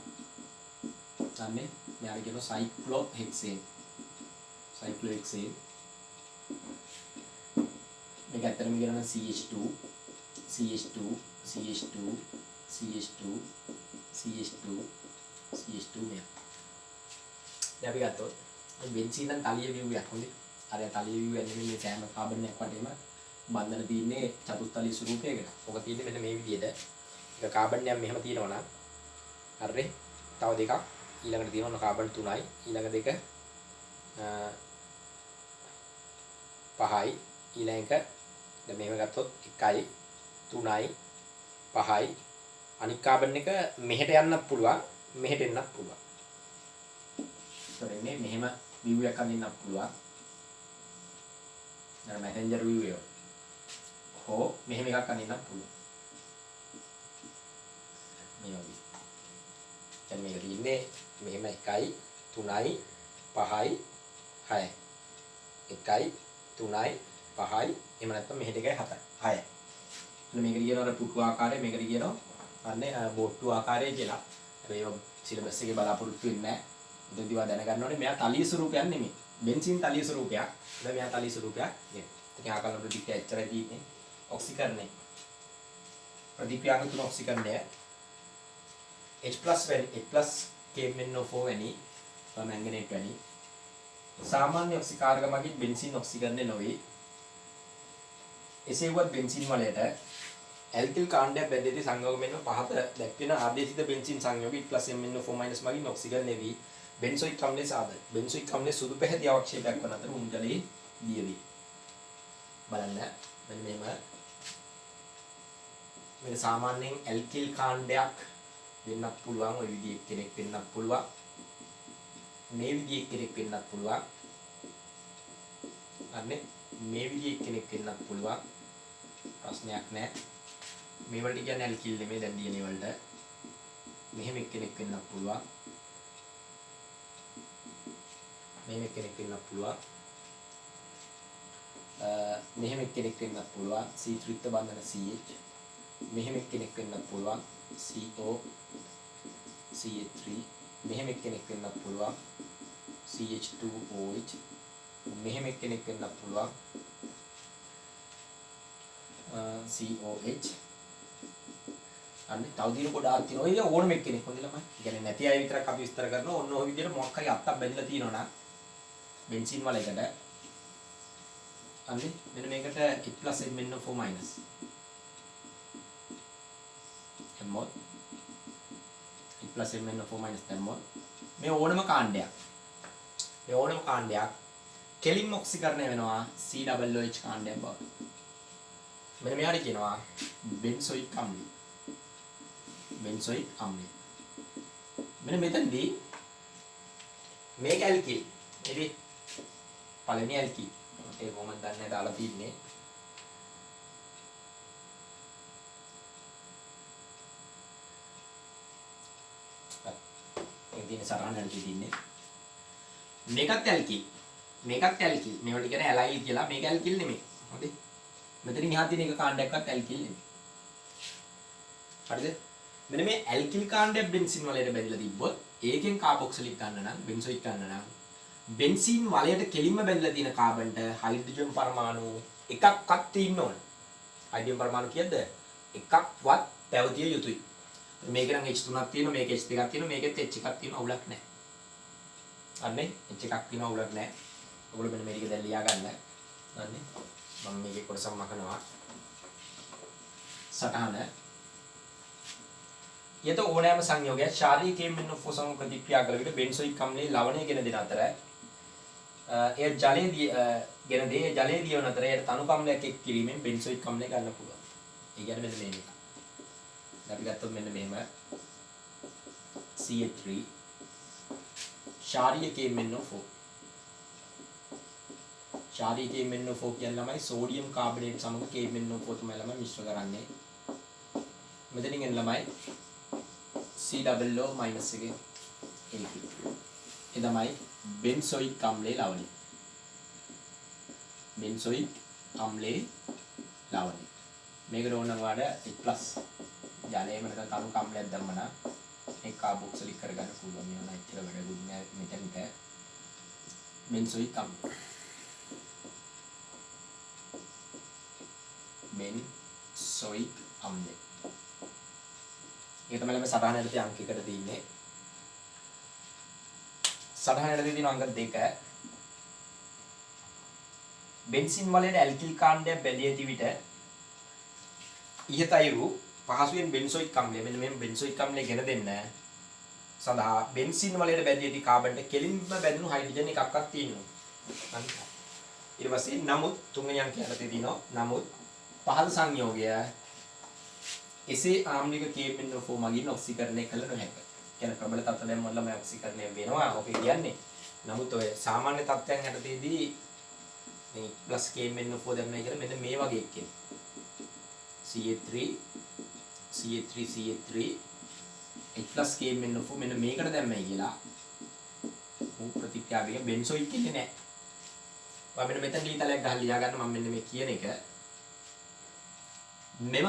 තමයි මෙයාට කියනවා සයික්ලෝහෙක්සේන් මේක ඇත්තටම කියනවා CH2 මෙයා. දැන් අපි ගත්තොත් බෙන්සීන් නම් තලිය විව්යක් හොඳේ. අර තලිය විව් එන්නේ මේ සෑම කාබන් එකක් වටේම බන්ධන තියෙන්නේ චතුස්තලීය ස්වරූපයකට. ඔක තියෙන්නේ මෙන්න මේ විදිහට. ඒක කාබන් එකක් මෙහෙම තියෙනවා නම් හරිනේ. තව දෙකක් ඊළඟට තියෙනවා කාබන් 3යි ඊළඟ දෙක 5යි ඊළඟ දැන් මෙහෙම ගත්තොත් 1යි 3යි 5යි අනික් කාබන් එක මෙහෙට යන්නත් පුළුවන් මෙහෙට එන්නත් පුළුවන්. ඒතකොට මෙහෙම view එකක් අඳින්නත් පුළුවන්. අර messenger view එක. හෝ මෙහෙම එකක් අඳින්නත් පුළුවන්. මේ වගේ. දැන් මේක තියෙන්නේ මෙහෙම 1යි 3යි 5යි 6යි 1යි 3යි 5යි එහෙම නැත්නම් මෙහෙට එකයි 7යි 6යි. එතන මේකට කියනවා අර පුටු ආකාරය මේකට කියනවා අන්නේ බොට්ටු ආකාරය කියලා. ඒක සිලබස් එකේ බලාපොරොත්තු වෙන්නේ නැහැ. එතෙන්දී වා දැනගන්න ඕනේ මෙයා තලිය ස්වරූපයක් නෙමෙයි. බෙන්සීන් තලිය ස්වරූපයක්. දැන් මෙයා තලිය ස්වරූපයක් නෙමෙයි. ඉතින් ආකලන ප්‍රතික්‍රියා එච්චරයි තියෙන්නේ. ඔක්සිකරණය. ප්‍රතික්‍රියාව තුන ඔක්සිකරණය H+ KMnO4 වැනි මැංගනේට් වැනි සාමාන්‍ය ඔක්සිකාර්ග මගින් බෙන්සීන් ඔක්සිකරණය නොවේ. එසේ වුවත් බෙන්සීන් වලට ඇල්කිල් කාණ්ඩයක් බැඳෙති සංයෝගයෙන් පහත දැක්වෙන ආදේශිත බෙන්සීන් සංයෝග H+MnO4- මගින් ඔක්සිකරණය වී බෙන්සොයික් අම්ලයේ සාදයි. බෙන්සොයික් අම්ලයේ සුදු පැහැති අවක්ෂේපයක් වන අතර උන්ජලයේ දිය වේ. බලන්න මෙන්න මේක සාමාන්‍යයෙන් ඇල්කිල් කාණ්ඩයක් වෙන්නත් පුළුවන් ඔය විදිහේ කෙනෙක් වෙන්නත් පුළුවන්. මේ විදිහේ කෙනෙක් වෙන්නත් පුළුවන්. අනේ මේ විදිහේ කෙනෙක් වෙන්නත් පුළුවන්. ප්‍රශ්නයක් නැහැ. මේ වලට කියන්නේ ඇල්කිල් නෙමෙයි දැන් DNA වලට. මෙහෙම කෙනෙක් වෙන්නත් පුළුවන්. මෙහෙම කෙනෙක් වෙන්නත් පුළුවන්. මෙහෙම කෙනෙක් වෙන්නත් පුළුවන්. C ත්‍රිත්ව බන්ධන CH. මෙහෙම කෙනෙක් වෙන්නත් පුළුවන්. CO CH3. මෙහෙම කෙනෙක් වෙන්නත් පුළුවන්. CH2OH. මෙහෙම කෙනෙක් වෙන්නත් පුළුවන්. COH. අන්න තව දින ගොඩාක් තියෙනවා. ඒක ඕනම කෙනෙක් හොඳ ළමයි. කියන්නේ නැති අය විතරක් අපි විස්තර කරනවා. ඔන්න ඔය විදිහට මොකක් හරි අත්තක් බැඳලා තියෙනවා නම් බෙන්සින් වලයකට අන්නේ මෙන්න මේකට H+NO4- එම්මොත් H+NO4- දැම්මොත් මේ ඕනම කාණ්ඩයක් කෙලින්ම ඔක්සිකරණය වෙනවා COOH කාණ්ඩයක් බව. මෙන්න මෙයාට කියනවා බෙන්සොයික් අම්ලය. මෙන්න මෙතනදී මේක ඇල්කිල්. ඉතින් පළවෙනි ඇල්කිල්. ඒ කොහොමද දන්නේ දාලා තින්නේ. ඒ දින සරහනට තින්නේ. මේකත් ඇල්කිල්. මේවට කියන්නේ ඇලයිල් කියලා. මේක ඇල්කිල් නෙමෙයි. හොඳේ. මෙතනින් එහා තියෙන එක කාණ්ඩයක්වත් ඇල්කිල් නෙමෙයි. හරිද? මෙන්න මේ ඇල්කිල් කාණ්ඩයක් බෙන්සින් වලයට බැඳලා තිබ්බොත් ඒකෙන් කාබොක්සිලික් ගන්න නම් බෙන්සොයික් ගන්න නම් බෙන්සින් වලයට කෙලින්ම බැඳලා තියෙන කාබන්ට හයිඩ්‍රජන් පරමාණු එකක්වත් තියෙන්න ඕන. හයිඩ්‍රජන් පරමාණු කීයද? එකක්වත් පැවතිය යුතුයි. මේක නම් H3ක් තියෙනවා, මේක H2ක් තියෙනවා, මේකෙත් H එකක් තියෙනවා, අවුලක් නැහැ. අන්නේ H එකක් තියෙනවා, අවුලක් නැහැ. ඔයගොල්ලෝ මෙන්න මේක දැන් ලියා ගන්න. අන්නේ මම මේකේ කොටසක් මකනවා. සටහන යත ඕනෑම සංයෝගයක් ශාරීරිකයෙන් මෙන්න ෆොසම ප්‍රතික්‍රියා කළ විට බෙන්සොයික් අම්ලයේ ලවණය ගෙන දෙන අතර එය ජලයේදී ගෙන දේ ජලයේ දියවන අතර එයට තනුකම්ලයක් එක් කිරීමෙන් බෙන්සොයික් අම්ලය ගන්න පුළුවන්. ඒ කියන්නේ මෙන්න මේක. අපි ගත්තොත් මෙන්න මෙහෙම CH3 ශාරීරිකයෙන් මෙන්න 4 ශාරීරිකයෙන් මෙන්න 4 කියන ළමයි සෝඩියම් කාබනේට් සමග KMnO4 තමයි ළමයි මිශ්‍ර කරන්නේ. මෙතනින් එන ළමයි COO- එකේ එල්කිල්. ඒ තමයි බෙන්සොයික් අම්ලයේ ලවණය. මේකට ඕන නම් වාට H+ ජලයේම නැත්නම් තරුක අම්ලයක් දැම්මම ඒ කාබොක්සිලික් කරගන්න පුළුවන්. මේ වුණා ඉතල වැඩකුත් නෑ මෙතනට. බෙන්සොයික් අම්ලය. ඒක තමයි ළමයි සටහනට අංක 1කට තියෙන්නේ. සටහනට තියෙන අංක 2. බෙන්සින් වලට ඇල්කිල් කාණ්ඩයක් බැඳී ඇති විට ඉහත අයුරු පහසුවෙන් බෙන්සොයික් අම්ලය මෙන්න මේ බෙන්සොයික් අම්ලය ගෙන දෙන්න සඳහා බෙන්සින් වලට බැඳී ඇති කාබන්ට කෙලින්ම බැඳුණු හයිඩ්‍රජන් එකක්වත් තියෙනවා. ඊට පස්සේ නමුත් තුන්වෙනි අංකයට තියෙනවා නමුත් පහළ සංයෝගය එසේ ආම්ලික KMnO4 මගින් ඔක්සිකරණය කළ නොහැක. කියන ප්‍රබල තත්ත්ව දැම්මොත් ළමයි ඔක්සිකරණය වෙනවා. ඔකේ කියන්නේ. නමුත් ඔය සාමාන්‍ය තත්ත්වයන් යටතේදී මේ ප්ලස් KMnO4 දැම්මයි කියලා මෙන්න මේ වගේ එක්කෙනෙක්. CH3 H+ KMnO4 මෙන්න මේකට දැම්මයි කියලා. උන් ප්‍රතික්‍රියාවක බෙන්සොයික් කියන්නේ නැහැ. ඔයා මෙන්න මෙතන ඊතලයක් ගහලා ලියා ගන්න මම මෙන්න මේ කියන එක. මෙම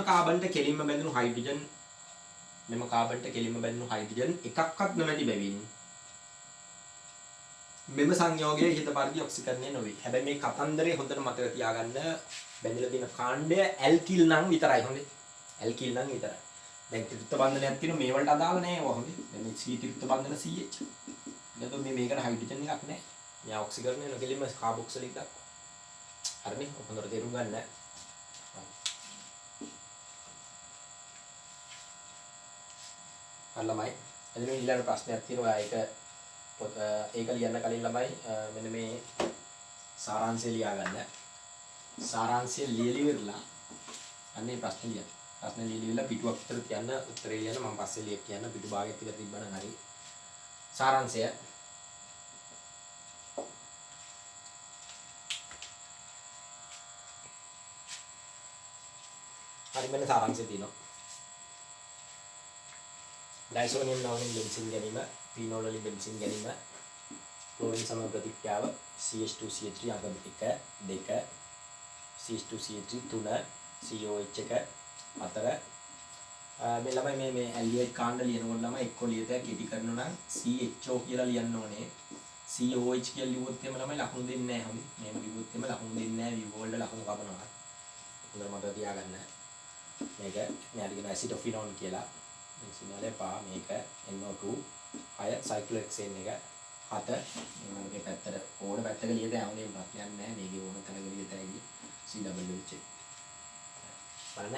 කාබන්ට කෙලින්ම බැඳුණු හයිඩ්‍රජන් එකක්වත් නොමැති බැවින් මෙම සංයෝගය ඉහත පරිදි ඔක්සිකරණය නොවේ. හැබැයි මේ කතන්දරේ හොඳට මතක තියාගන්න බැඳලා තියෙන කාණ්ඩය ඇල්කිල් නම් විතරයි හොඳේ. ඇල්කිල් නම් විතරයි. දැන් ත්‍රිත්ව බන්ධනයක් තියෙනවා මේ වලට අදාළ නැහැ ඒවා හොඳේ. දැන් මේ C ත්‍රිත්ව බන්ධන CH. එතකොට මේකට හයිඩ්‍රජන් එකක් නැහැ. මෙයා ඔක්සිකරණය නොකෙලින්ම කාබොක්සිලික් දක්වා. හරිනේ. ඔක හොඳට තේරුම් ගන්න. ළමයි එදින ඊළඟ ප්‍රශ්නයක් තියෙනවා. ඒක ලියන්න කලින් ළමයි මෙන්න මේ සාරාංශය ලියා ගන්න. සාරාංශය ලියලිවලා අන්නේ ප්‍රශ්න ලියන්න. ප්‍රශ්න ලියලිවලා පිටුවක් විතර තියන්න උත්තරේ ලියන්න. මම පස්සේ ලිය කියන්න පිටු භාගයක් විතර තිබ්බනම් හරි. සාරාංශය හරි මෙන්න සාරාංශය තියෙනවා. ඩයිසෝනියම් නවමින් බෙන්සින් ගැනීම, පීනෝල් වලින් බෙන්සින් ගැනීම, ක්ලෝරින් සම ප්‍රතික්‍රියාව CH2CH3 අංක 1 2 CH2CH3 3 COH එක 4 මේ ළමයි මේ ඇල්ඩිහයිඩ් කාණ්ඩ ලියනකොට ළමයි එක්ක ලියත කෙටි කරනවා නම් CHO කියලා ලියන්න ඕනේ. COH කියලා ලියුවොත් එimhe ළමයි ලකුණු දෙන්නේ නැහැ. හොඳයි. මේක ලියුවොත් එimhe ලකුණු දෙන්නේ නැහැ. විව වලට ලකුණු කපනවා. හොඳට මතක තියාගන්න. මේක මෙයාට කියන ඇසිටොෆිනෝන් කියලා. සිංහලේ පා මේක NO2 6 සයික්ලෝහෙක්සේන් එක 7 මේකේ පැත්තට ඕන පැත්තක ලියද යන්නේ ප්‍රශ්නයක් නැහැ. මේකේ ඕන තැනක ලියද ඇයි CWH. බලන්න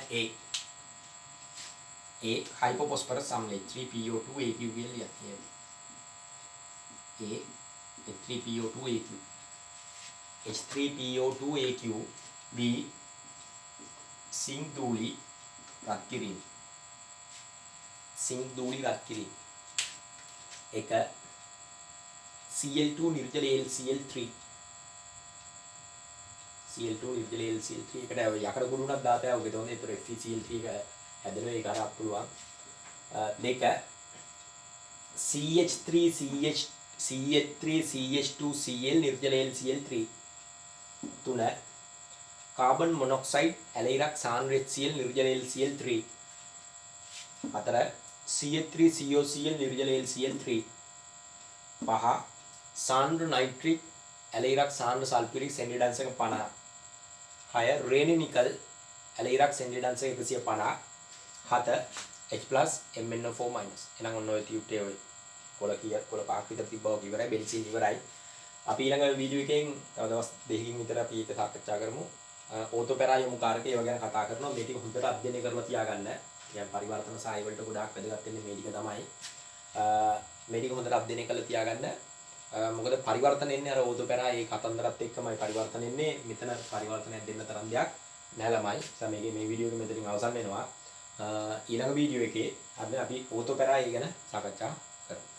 A hypophosphorus අම්ලය 3PO2 AQ කියලා ලියන්නේ. A H3PO2 AQ H3PO2 AQ B zinc දූලි රත් කිරීම සිංක් දූලි රත් කිරීම එක Cl2 නිර්ජල LCl3 Cl2 නිර්ජල LCl3 එකට යකඩ කුළුණක් දාතය ඔගේ තෝනේ ඒතර FeCl3 එක හැදෙනවා ඒක අර පුළුවන් දෙක CH3 CH2 Cl නිර්ජල LCl3 තුන कार्बन मोनोक्साइड एलाइरक सान्द्र HCl निर्जल LCl3 4 CH3COCl निर्जल LCl3 5 सान्द्र नाइट्रिक एलाइरक सान्द्र सल्फ्यूरिक सेंडिडांस එක 50 6 रेनी निकल एलाइरक सेंडिडांस එක 150 7 H+ MnO4- එහෙනම් ඔන්න ඔය ටියුට් එක ඔය කොළ කීයක් කොළ පහක් විතර තිබ්බා වගේ ඉවරයි බෙන්සින් ඉවරයි අපි ඊළඟ වීඩියෝ එකෙන් තව දවස් දෙකකින් විතර අපි ඒක සාකච්ඡා කරමු ඕතෝපෙරා යොමු කාරක ඒව ගැන කතා කරනවා මේ ටික හොඳට අධ්‍යයනය කරලා තියාගන්න. يعني පරිවර්තන සාය වලට ගොඩාක් වැදගත් වෙන්නේ මේ ටික තමයි. මේ ටික හොඳට අධ්‍යයනය කරලා තියාගන්න. මොකද පරිවර්තන එන්නේ අර ඕතෝපෙරා ඒ කතන්දරත් එක්කමයි පරිවර්තන එන්නේ. මෙතන පරිවර්තනයක් දෙන්න තරම් දෙයක් නෑ ළමයි. මේ වීඩියෝ එක මෙතනින් අවසන් වෙනවා. ඊළඟ වීඩියෝ එකේ අපි ඕතෝපෙරා ගැන සාකච්ඡා කරමු.